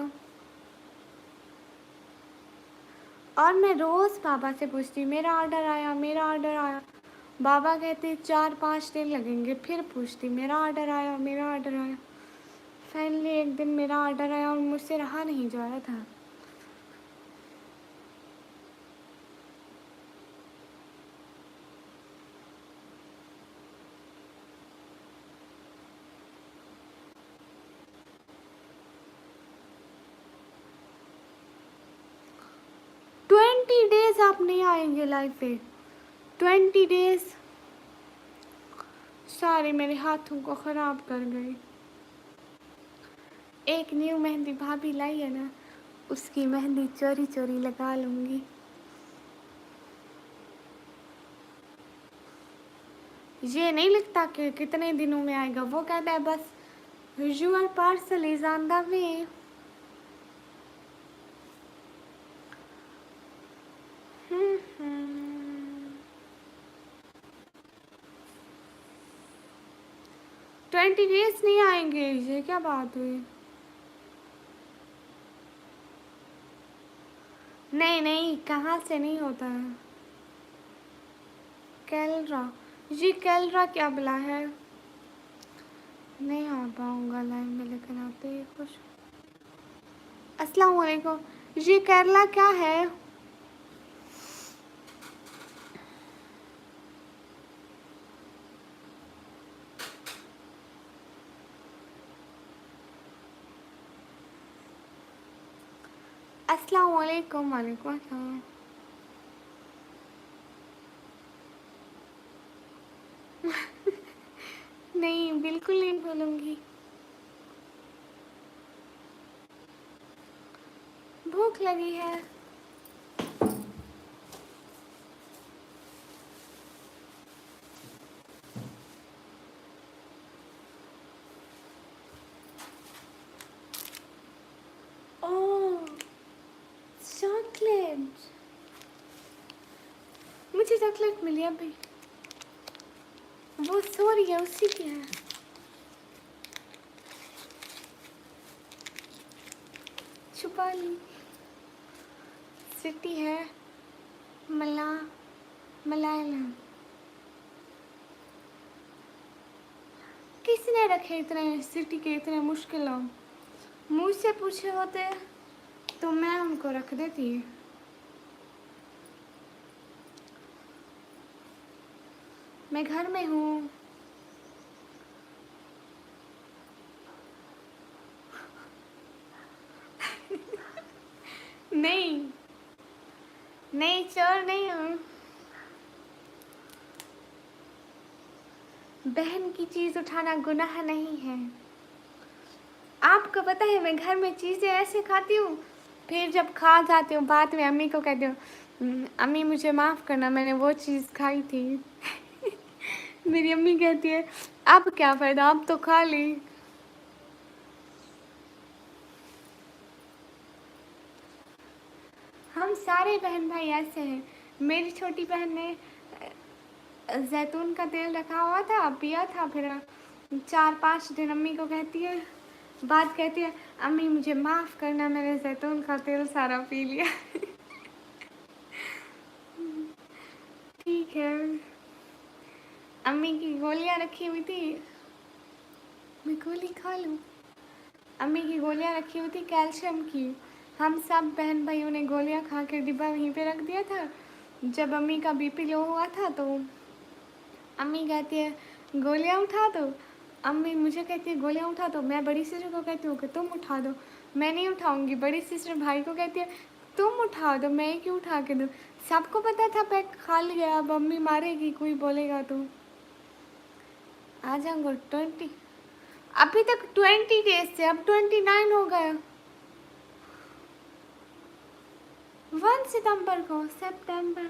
और मैं रोज़ बाबा से पूछती, मेरा ऑर्डर आया, मेरा ऑर्डर आया। बाबा कहते 4-5 दिन लगेंगे, फिर पूछती मेरा ऑर्डर आया, मेरा ऑर्डर आया। फाइनली एक दिन मेरा ऑर्डर आया और मुझसे रहा नहीं जा रहा था। डेज आप नहीं आएंगे लाइव पे, 20 डेज। सारे मेरे हाथों को ख़राब कर गई। एक न्यू मेहंदी भाभी लाई है ना, उसकी मेहंदी चोरी चोरी लगा लूँगी। ये नहीं लिखता कि कितने दिनों में आएगा, वो कहता है बस your parcel is on the way. 20 days नहीं आएंगे, ये क्या बात हुई। नहीं नहीं, कहाँ से नहीं होता है। कैलरा, जी कैलरा क्या बुला है। नहीं आ पाऊँगा लाइव में, लेकिन आते ही खुश। अस्सलाम वालेकुम जी, केरला क्या है। अस्सलाम वालेकुम। वालेकुम अस्सलाम। नहीं, बिल्कुल नहीं बोलूँगी। भूख लगी है। ओह, चॉकलेट, मुझे चॉकलेट मिली अभी। वो सो रही है, उसी की है। छुपा ली। सिटी है मलायालम। किसने रखे इतने सिटी के इतने मुश्किल हो। मुझसे पूछे होते तो मैं उनको रख देती। मैं घर में हूँ। नहीं नहीं, चोर नहीं हूँ। बहन की चीज़ उठाना गुनाह नहीं है। आपको पता है मैं घर में चीज़ें ऐसे खाती हूँ, फिर जब खा जाती हूँ बाद में अम्मी को कहती हूँ, अम्मी मुझे माफ़ करना, मैंने वो चीज़ खाई थी। मेरी अम्मी कहती है अब क्या फ़ायदा, अब तो खा ली। हम सारे बहन भाई ऐसे हैं। मेरी छोटी बहन ने जैतून का तेल रखा हुआ था, पिया था, फिर 4-5 दिन अम्मी को कहती है, बात कहती है अम्मी मुझे माफ़ करना, मैंने जैतून का तेल सारा पी लिया। केयर। अम्मी की गोलियां रखी हुई थी, मैं गोली खा लूँ। अम्मी की गोलियां रखी हुई थी कैल्शियम की। हम सब बहन भाइयों ने गोलियां खा के डिब्बा वहीं पे रख दिया था। जब अम्मी का बीपी लो हुआ था तो अम्मी कहती है गोलियां उठा दो। अम्मी मुझे कहती है गोलियां उठा दो। मैं बड़ी सिस्टर को कहती हूँ कि तुम उठा दो। मैं नहीं उठाऊंगी। बड़ी सिस्टर भाई को कहती है तुम उठा दो, मैं क्यों उठा के दूँ। सबको पता था पैक खा लिया, अब अम्मी मारेगी कोई बोलेगा तो। आ जाऊंगा 20, अभी तक 20 डेज थे, अब 29 हो गए। 1 सितंबर को, सितंबर।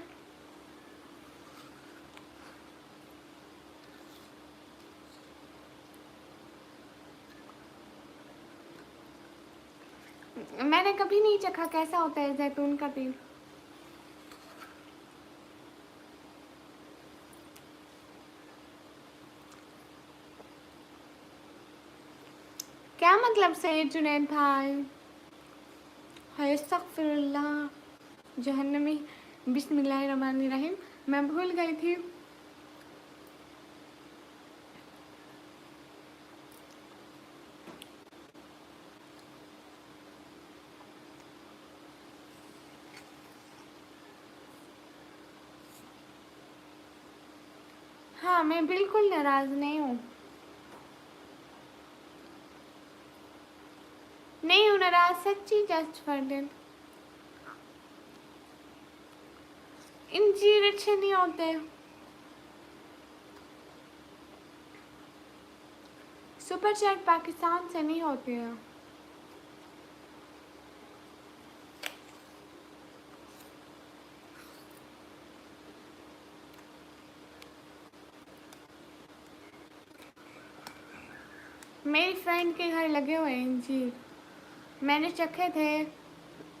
मैंने कभी नहीं चखा कैसा होता है जैतून का तेल। क्या मतलब से जुनैद भाई? हाय अस्तगफिरुल्लाह जहन्नमी, बिस्मिल्लाहिर्रहमानिर्रहीम। मैं भूल गई थी। हाँ, मैं बिल्कुल नाराज नहीं हूँ। नहीं हूँ नाराज, सच्ची जस्ट फॉर दिल। इंजीर अच्छे नहीं होते। सुपर चैट पाकिस्तान से नहीं होते हैं। मेरी फ्रेंड के घर लगे हुए हैं इंजीर, मैंने चखे थे,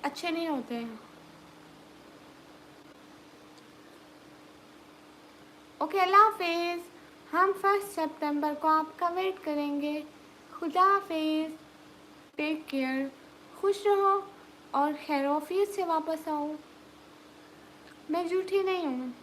अच्छे नहीं होते हैं। ओके अल्लाह हाफिज़। हम 1 सितंबर को आपका वेट करेंगे। खुदा हाफिज़, टेक केयर, खुश रहो और खैरोफियत से वापस आओ। मैं झूठी नहीं हूँ।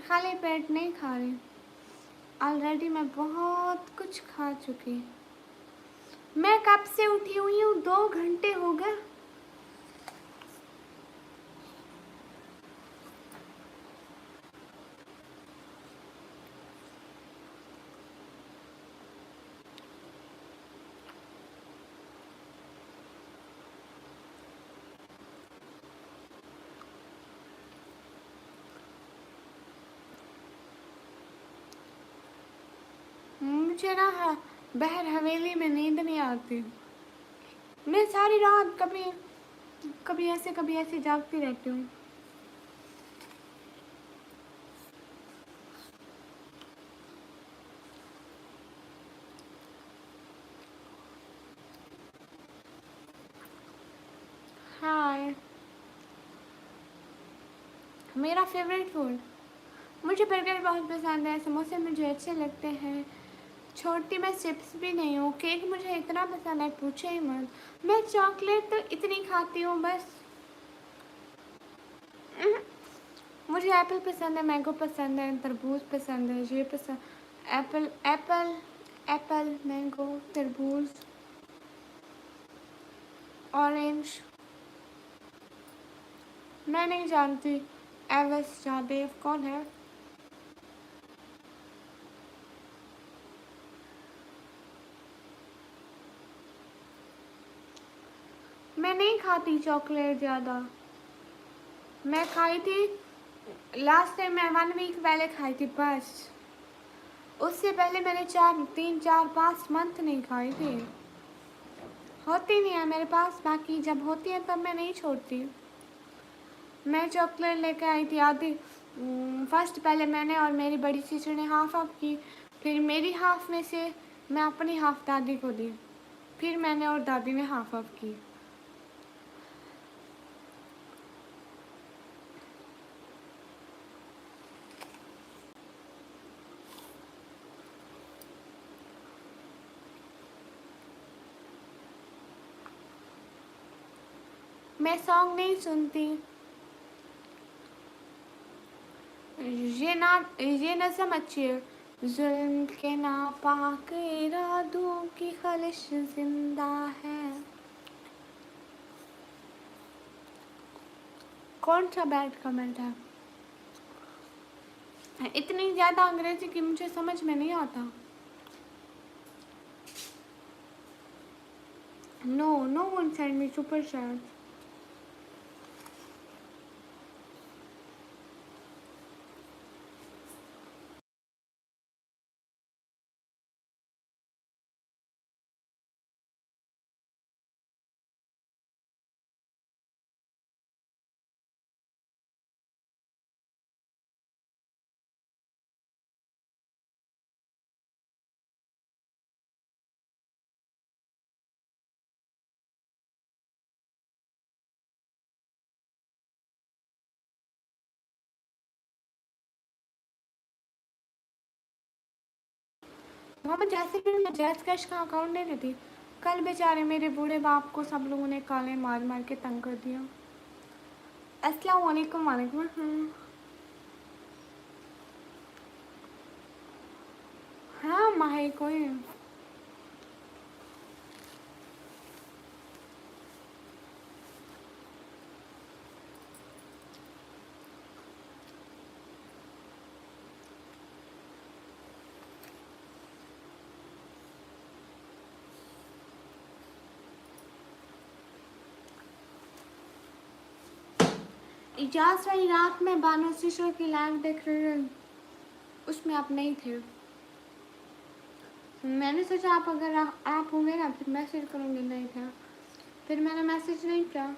खाली पेट नहीं खा रही, ऑलरेडी मैं बहुत कुछ खा चुकी। मैं कब से उठी हुई हूँ, 2 घंटे हो गए। मुझे ना बहर हवेली में नींद नहीं आती। मैं सारी रात कभी कभी ऐसे जागती रहती हूँ। हाय, मेरा फेवरेट फूड, मुझे बर्गर बहुत पसंद है, समोसे मुझे अच्छे लगते हैं। छोटी मैं चिप्स भी नहीं हूँ। केक मुझे इतना पसंद है पूछे ही मत। मैं चॉकलेट तो इतनी खाती हूँ बस। मुझे एप्पल पसंद है, मैंगो पसंद है, तरबूज पसंद है, ये पसंद। एप्पल एप्पल एप्पल, मैंगो, तरबूज, ऑरेंज। मैं नहीं जानती एवस जादेव कौन है। मैं नहीं खाती चॉकलेट ज़्यादा। मैं खाई थी लास्ट टाइम, मैं 1 वीक पहले खाई थी बस। उससे पहले मैंने 3, 4, 5 मंथ नहीं खाई थी। होती नहीं है मेरे पास, बाकी जब होती है तब मैं नहीं छोड़ती। मैं चॉकलेट लेके आई थी आधी, फर्स्ट पहले मैंने और मेरी बड़ी सिस्टर ने हाफ हाफ की, फिर मेरी हाफ में से मैं अपनी हाफ दादी को दी, फिर मैंने और दादी ने हाफ हाफ की। मैं सॉन्ग नहीं सुनती। ये नज़म अच्छी है। जुल्म के नापाक इरादों की खलिश जिंदा है। कौन सा बैड कमेंट है? इतनी ज़्यादा अंग्रेजी की मुझे समझ में नहीं आता। No no one send me super chat. Mohammad जैसे भी मैं जैस कैश का अकाउंट नहीं देती। कल बेचारे मेरे बूढ़े बाप को सब लोगों ने काले मार मार के तंग कर दिया। अस्सलाम वालेकुम। वालेकुम अस्सलाम। हाँ माही कोई। इजाज़ भाई रात में बानो सिस्टर की लाइव देख रहे हैं, उसमें आप नहीं थे। मैंने सोचा आप अगर आप होंगे ना फिर मैसेज करूँगी, नहीं था फिर मैंने मैसेज नहीं किया।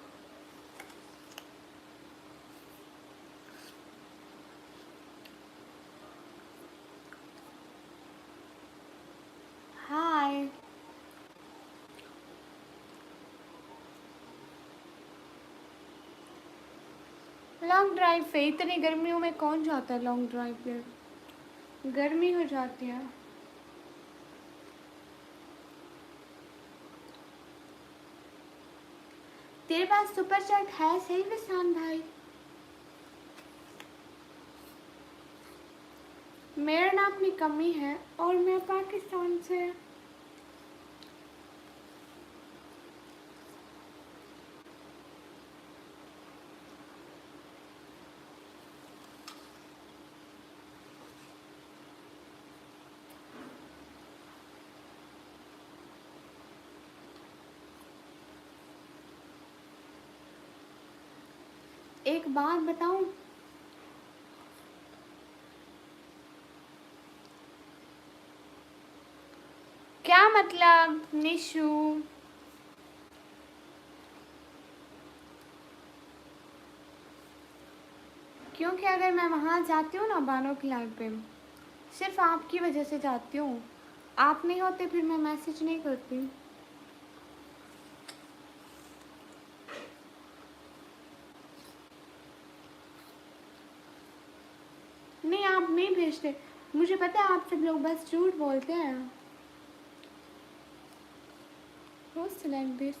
हाय। लॉन्ग ड्राइव पे इतनी गर्मियों में कौन जाता है लॉन्ग ड्राइव पे? गर्मी हो जाती है। तेरे पास सुपर चैट है सही विशान भाई? मेरा नाम की कमी है और मैं पाकिस्तान से। एक बात बताऊं, क्या मतलब निशु? क्योंकि अगर मैं वहाँ जाती हूँ ना बानो की लाइव पे, सिर्फ आपकी वजह से जाती हूँ। आप नहीं होते फिर मैं मैसेज नहीं करती। नहीं आप नहीं भेजते, मुझे पता है आप सब लोग बस झूठ बोलते हैं। Who's like this?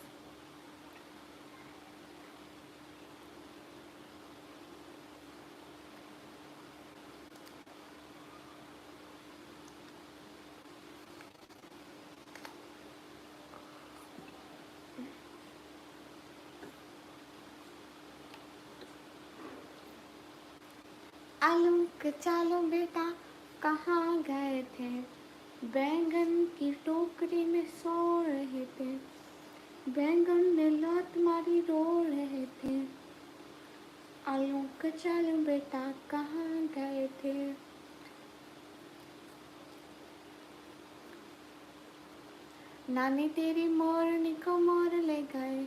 आलू के चालो बेटा कहाँ गए थे? बैंगन की टोकरी में सो रहे थे, बैंगन ने लात मारी रो रहे थे। आलू के चालो बेटा कहाँ गए थे? नानी तेरी मोरनी को मोर ले गए,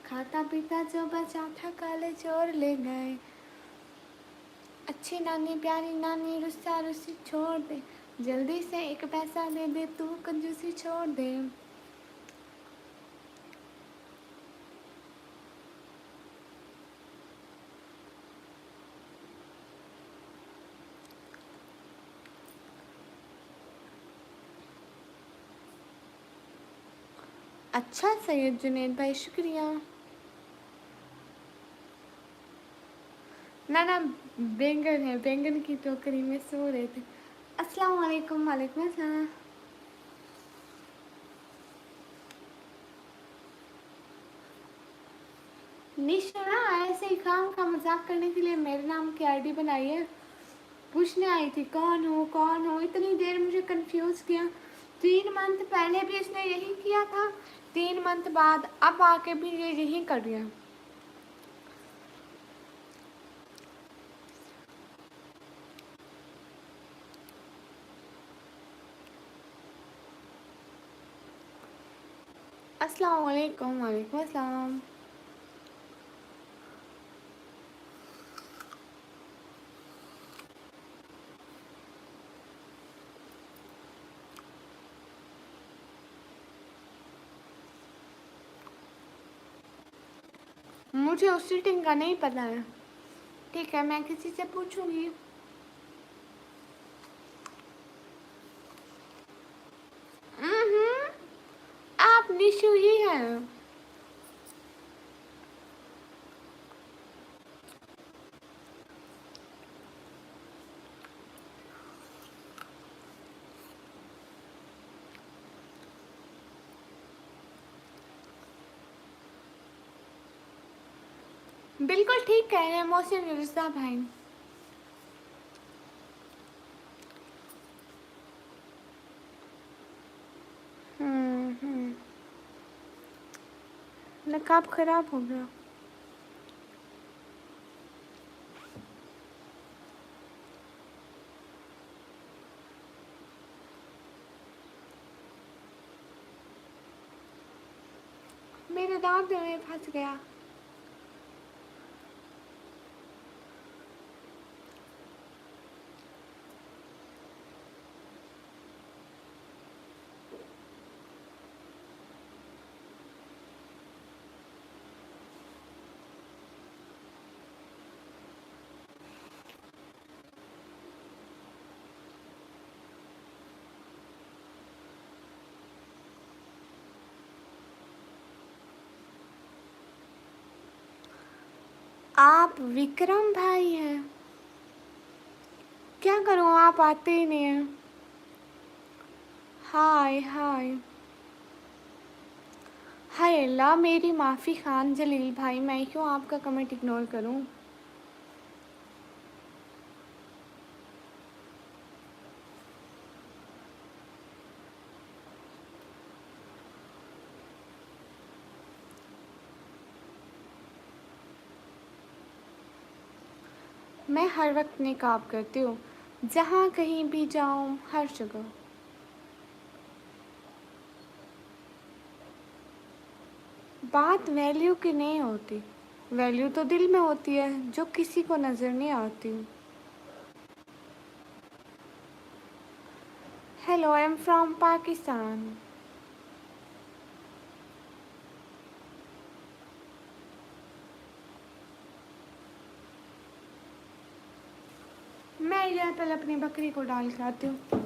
खाता पीता जो बचा था काले चोर ले गए। अच्छी नानी प्यारी नानी रुस्सा रुस्सी छोड़ दे, जल्दी से एक पैसा दे दे, तू कंजूसी छोड़ दे। अच्छा सैयद जुनेद भाई, शुक्रिया। ना ना, बैंगन है, बैंगन की टोकरी में सो रहे थे। अस्सलाम वालेकुम। वालेकुम अस्सलाम। निशा ना ऐसे ही काम का मजाक करने के लिए मेरे नाम की आईडी बनाई है, पूछने आई थी कौन हो, इतनी देर मुझे कंफ्यूज किया। 3 मंथ पहले भी इसने यही किया था, 3 मंथ बाद अब आके भी ये यही कर रही है। अस्सलाम वालेकुम। वालेकुम अस्सलाम। मुझे उस सीटिंग का नहीं पता है, ठीक है मैं किसी से पूछूंगी। आप निशु ही हैं। बिल्कुल ठीक कह रहे हैं मोहसिन रिजा भाई। नकाब खराब हो गया। मेरे दांत में फंस गया। आप विक्रम भाई हैं? क्या करूं, आप आते ही नहीं हैं। हाय हाय हाय अल्लाह, मेरी माफ़ी खान जलील भाई, मैं क्यों आपका कमेंट इग्नोर करूं। मैं हर वक्त निकाब करती हूँ, जहाँ कहीं भी जाऊँ, हर जगह। बात वैल्यू की नहीं होती, वैल्यू तो दिल में होती है जो किसी को नज़र नहीं आती। Hello, I am from Pakistan. मैं यहाँ पहले अपनी बकरी को डाल के आती हूँ।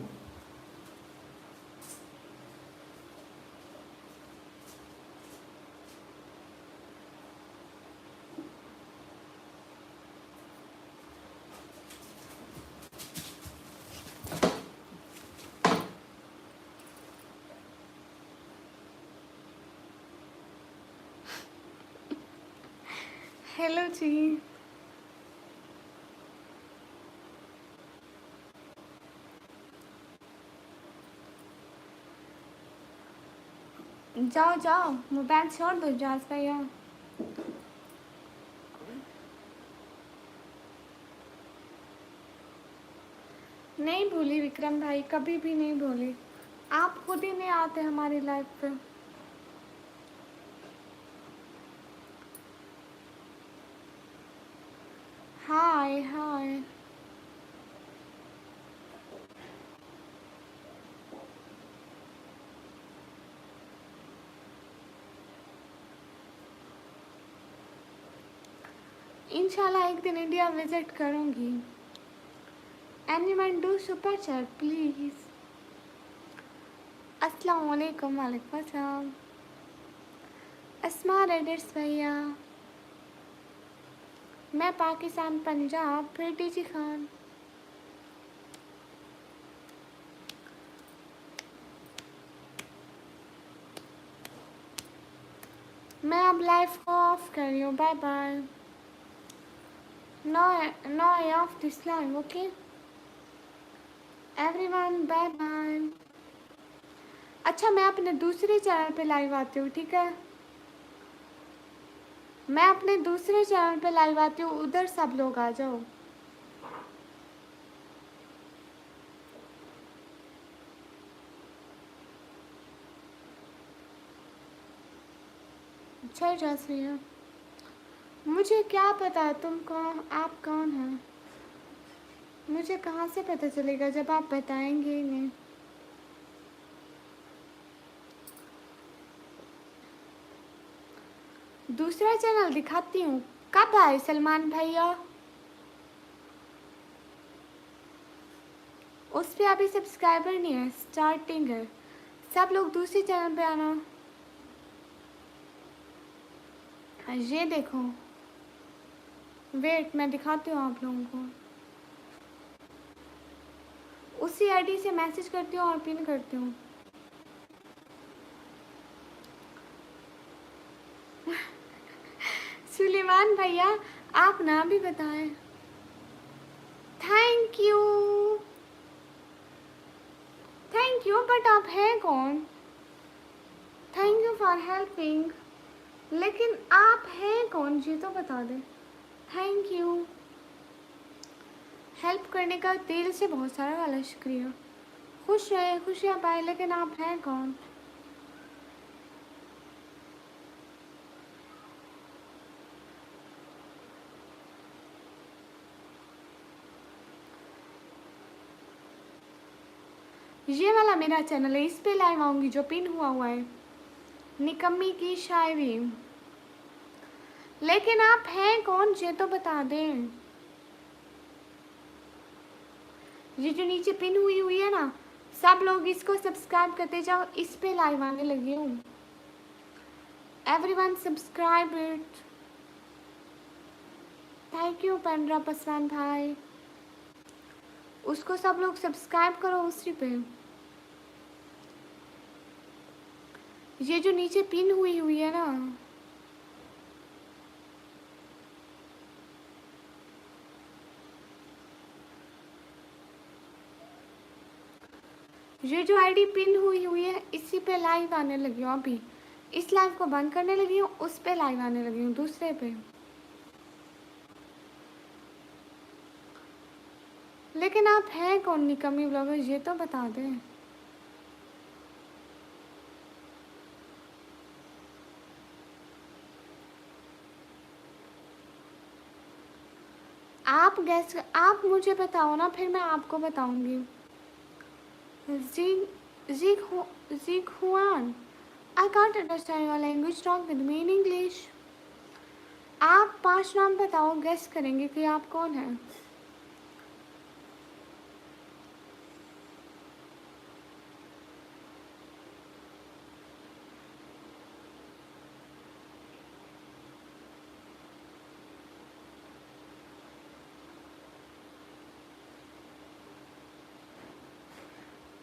हेलो जी। जाओ जाओ, मोबाइल छोड़ दो जहाज भैया। नहीं भूली विक्रम भाई, कभी भी नहीं भूली। आप खुद ही नहीं आते हमारी लाइफ पे। हाय हाय। इंशाल्लाह एक दिन इंडिया विजिट करूंगी। Anyone do super chat please. अस्सलाम वालेकुम। वालेकुम अस्सलाम। अस्मा रेडिट्स भैया। मैं पाकिस्तान पंजाब प्रीति जी खान। मैं अब लाइफ को ऑफ कर रही हूँ। Bye bye. No I off this live. Okay everyone bye bye. अच्छा मैं अपने दूसरे चैनल पे लाइव आती हूँ, ठीक है? मैं अपने दूसरे चैनल पे लाइव आती हूँ, उधर सब लोग आ जाओ। अच्छा जैसे मुझे क्या पता तुम कौन, आप कौन हैं? मुझे कहाँ से पता चलेगा जब आप बताएंगे ही नहीं। दूसरा चैनल दिखाती हूँ। कब आए सलमान भैया? उस पर अभी सब्सक्राइबर नहीं है, स्टार्टिंग है। सब लोग दूसरे चैनल पे आना। हाँ ये देखो, वेट मैं दिखाती हूँ आप लोगों को। उसी आईडी से मैसेज करती हूँ और पिन करती हूँ। सुलेमान भैया आप नाम भी बताएं। थैंक यू बट आप हैं कौन? थैंक यू फॉर हेल्पिंग, लेकिन आप हैं कौन ये तो बता दें। थैंक यू, हेल्प करने का दिल से बहुत सारा वाला शुक्रिया। खुश रहे खुशियाँ पाए, लेकिन आप हैं कौन? ये वाला मेरा चैनल है, इस पे लाइव आऊंगी जो पिन हुआ है। निकम्मी की शायरी। लेकिन आप हैं कौन ये तो बता दें। ये जो नीचे पिन हुई है ना, सब लोग इसको सब्सक्राइब करते जाओ। इस पे लाइव आने लगी हूँ। Everyone subscribe it. Thank you Pendra Paswan भाई। उसको सब लोग सब्सक्राइब करो उसी पे। ये जो नीचे पिन हुई है ना, ये जो आईडी पिन हुई है इसी पे लाइव आने लगी हूँ अभी। इस लाइव को बंद करने लगी हूँ, उस पे लाइव आने लगी हूँ दूसरे पे। लेकिन आप हैं कौन निकम्मी ब्लॉगर ये तो बता दें। आप मुझे बताओ ना, फिर मैं आपको बताऊंगी। जी Hwan, I can't understand your language. Talk with me in English. आप 5 नाम बताओ, गेस करेंगे कि आप कौन हैं।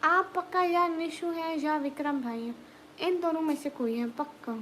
आप पक्का या निशु हैं या विक्रम भाई हैं, इन दोनों में से कोई है पक्का।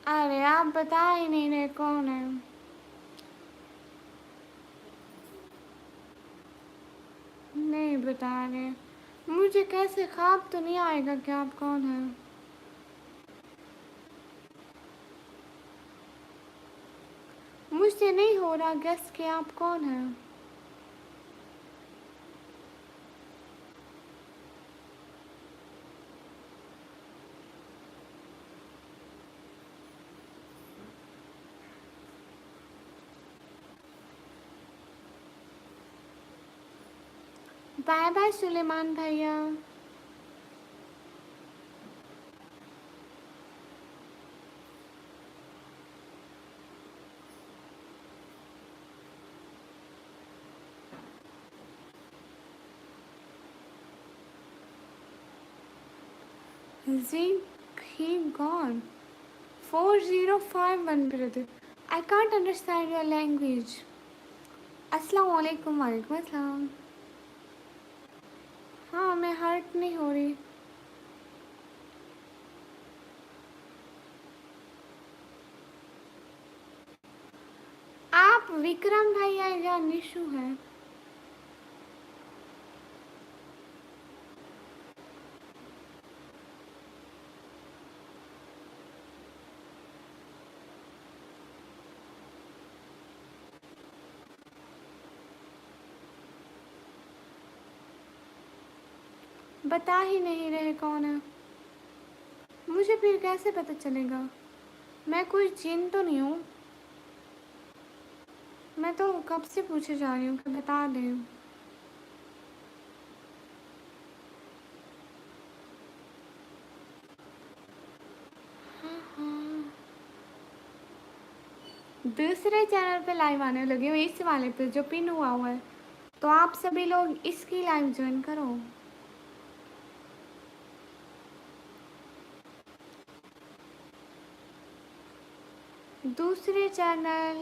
अरे आप बता ही नहीं रहे कौन है। नहीं बता रहे, मुझे कैसे ख्वाब तो नहीं आएगा कि आप कौन हैं। मुझसे नहीं हो रहा गेस कि आप कौन हैं। बाय बाय सुलेमान भैया। Zeke, he gone. 4051 brother. I can't understand your language. अस्सलाम वालेकुम। वालेकुम अस्सलाम। हाँ, मैं हर्ट नहीं हो रही। आप विक्रम भैया या निशु हैं? बता ही नहीं रहे कौन है। मुझे फिर कैसे पता चलेगा? मैं कोई जिन तो नहीं हूँ। मैं तो कब से पूछे जा रही हूँ कि बता दें। हाँ हाँ, दूसरे चैनल पे लाइव आने लगे हो, इस वाले पे जो पिन हुआ हुआ है। तो आप सभी लोग इसकी लाइव ज्वाइन करो। दूसरे चैनल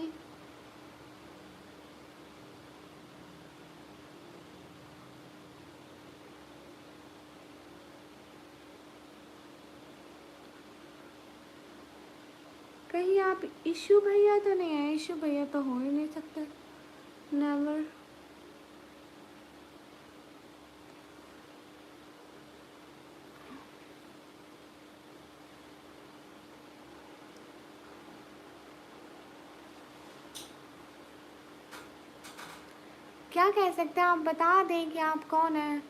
कहीं आप इशू भैया तो नहीं है? इशू भैया तो हो ही नहीं सकते। नेवर। क्या कह सकते हैं? आप बता दें कि आप कौन है।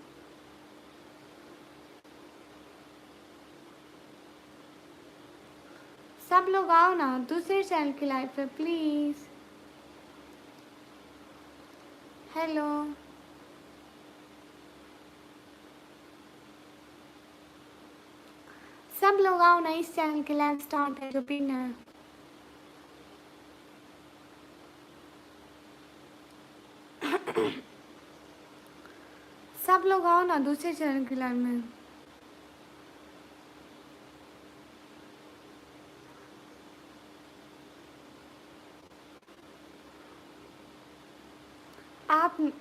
सब लोग आओ ना दूसरे चैनल की लाइव पे प्लीज़। हेलो, सब लोग आओ ना, इस चैनल की लाइव स्टार्ट है जो पिन है। सब लोग आओ ना दूसरे चैनल की लाइव में।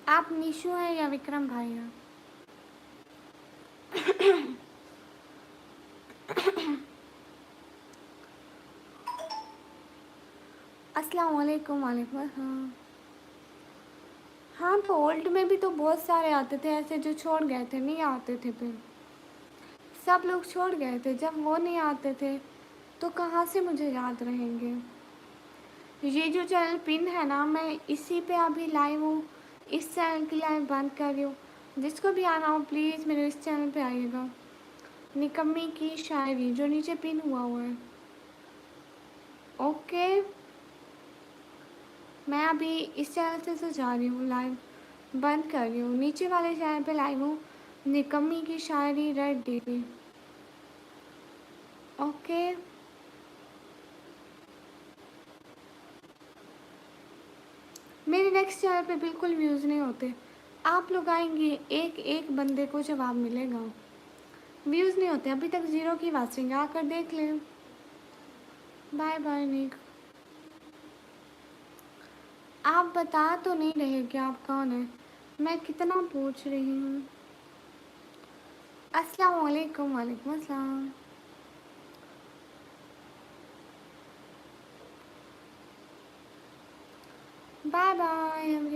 आप निशु हैं या विक्रम भाई हैं? अस्सलाम वालेकुम। वालेकुम अस्सलाम। हाँ, तो ओल्ड में भी तो बहुत सारे आते थे ऐसे जो छोड़ गए थे, नहीं आते थे फिर। सब लोग छोड़ गए थे, जब वो नहीं आते थे तो कहाँ से मुझे याद रहेंगे। ये जो चैनल पिन है ना, मैं इसी पे अभी लाइव हूँ। इस चैनल की लाइव बंद कर रही हूँ। जिसको भी आना हो प्लीज़ मेरे इस चैनल पे आइएगा। निकम्मी की शायरी जो नीचे पिन हुआ हुआ है। ओके, मैं अभी इस चैनल से तो जा रही हूँ, लाइव बंद कर रही हूँ। नीचे वाले चैनल पे लाइव हूँ, निकम्मी की शायरी रेड डीपी। ओके, मेरे नेक्स्ट चैनल पे बिल्कुल व्यूज़ नहीं होते। आप लोग आएंगे, एक एक बंदे को जवाब मिलेगा। व्यूज़ नहीं होते, अभी तक 0 की वाचिंग, आकर देख लें। Bye by Nick. आप बता तो नहीं रहे कि आप कौन हैं? मैं कितना पूछ रही हूँ। अस्सलाम वालेकुम। वालेकुम अस्सलाम। Bye bye everyone.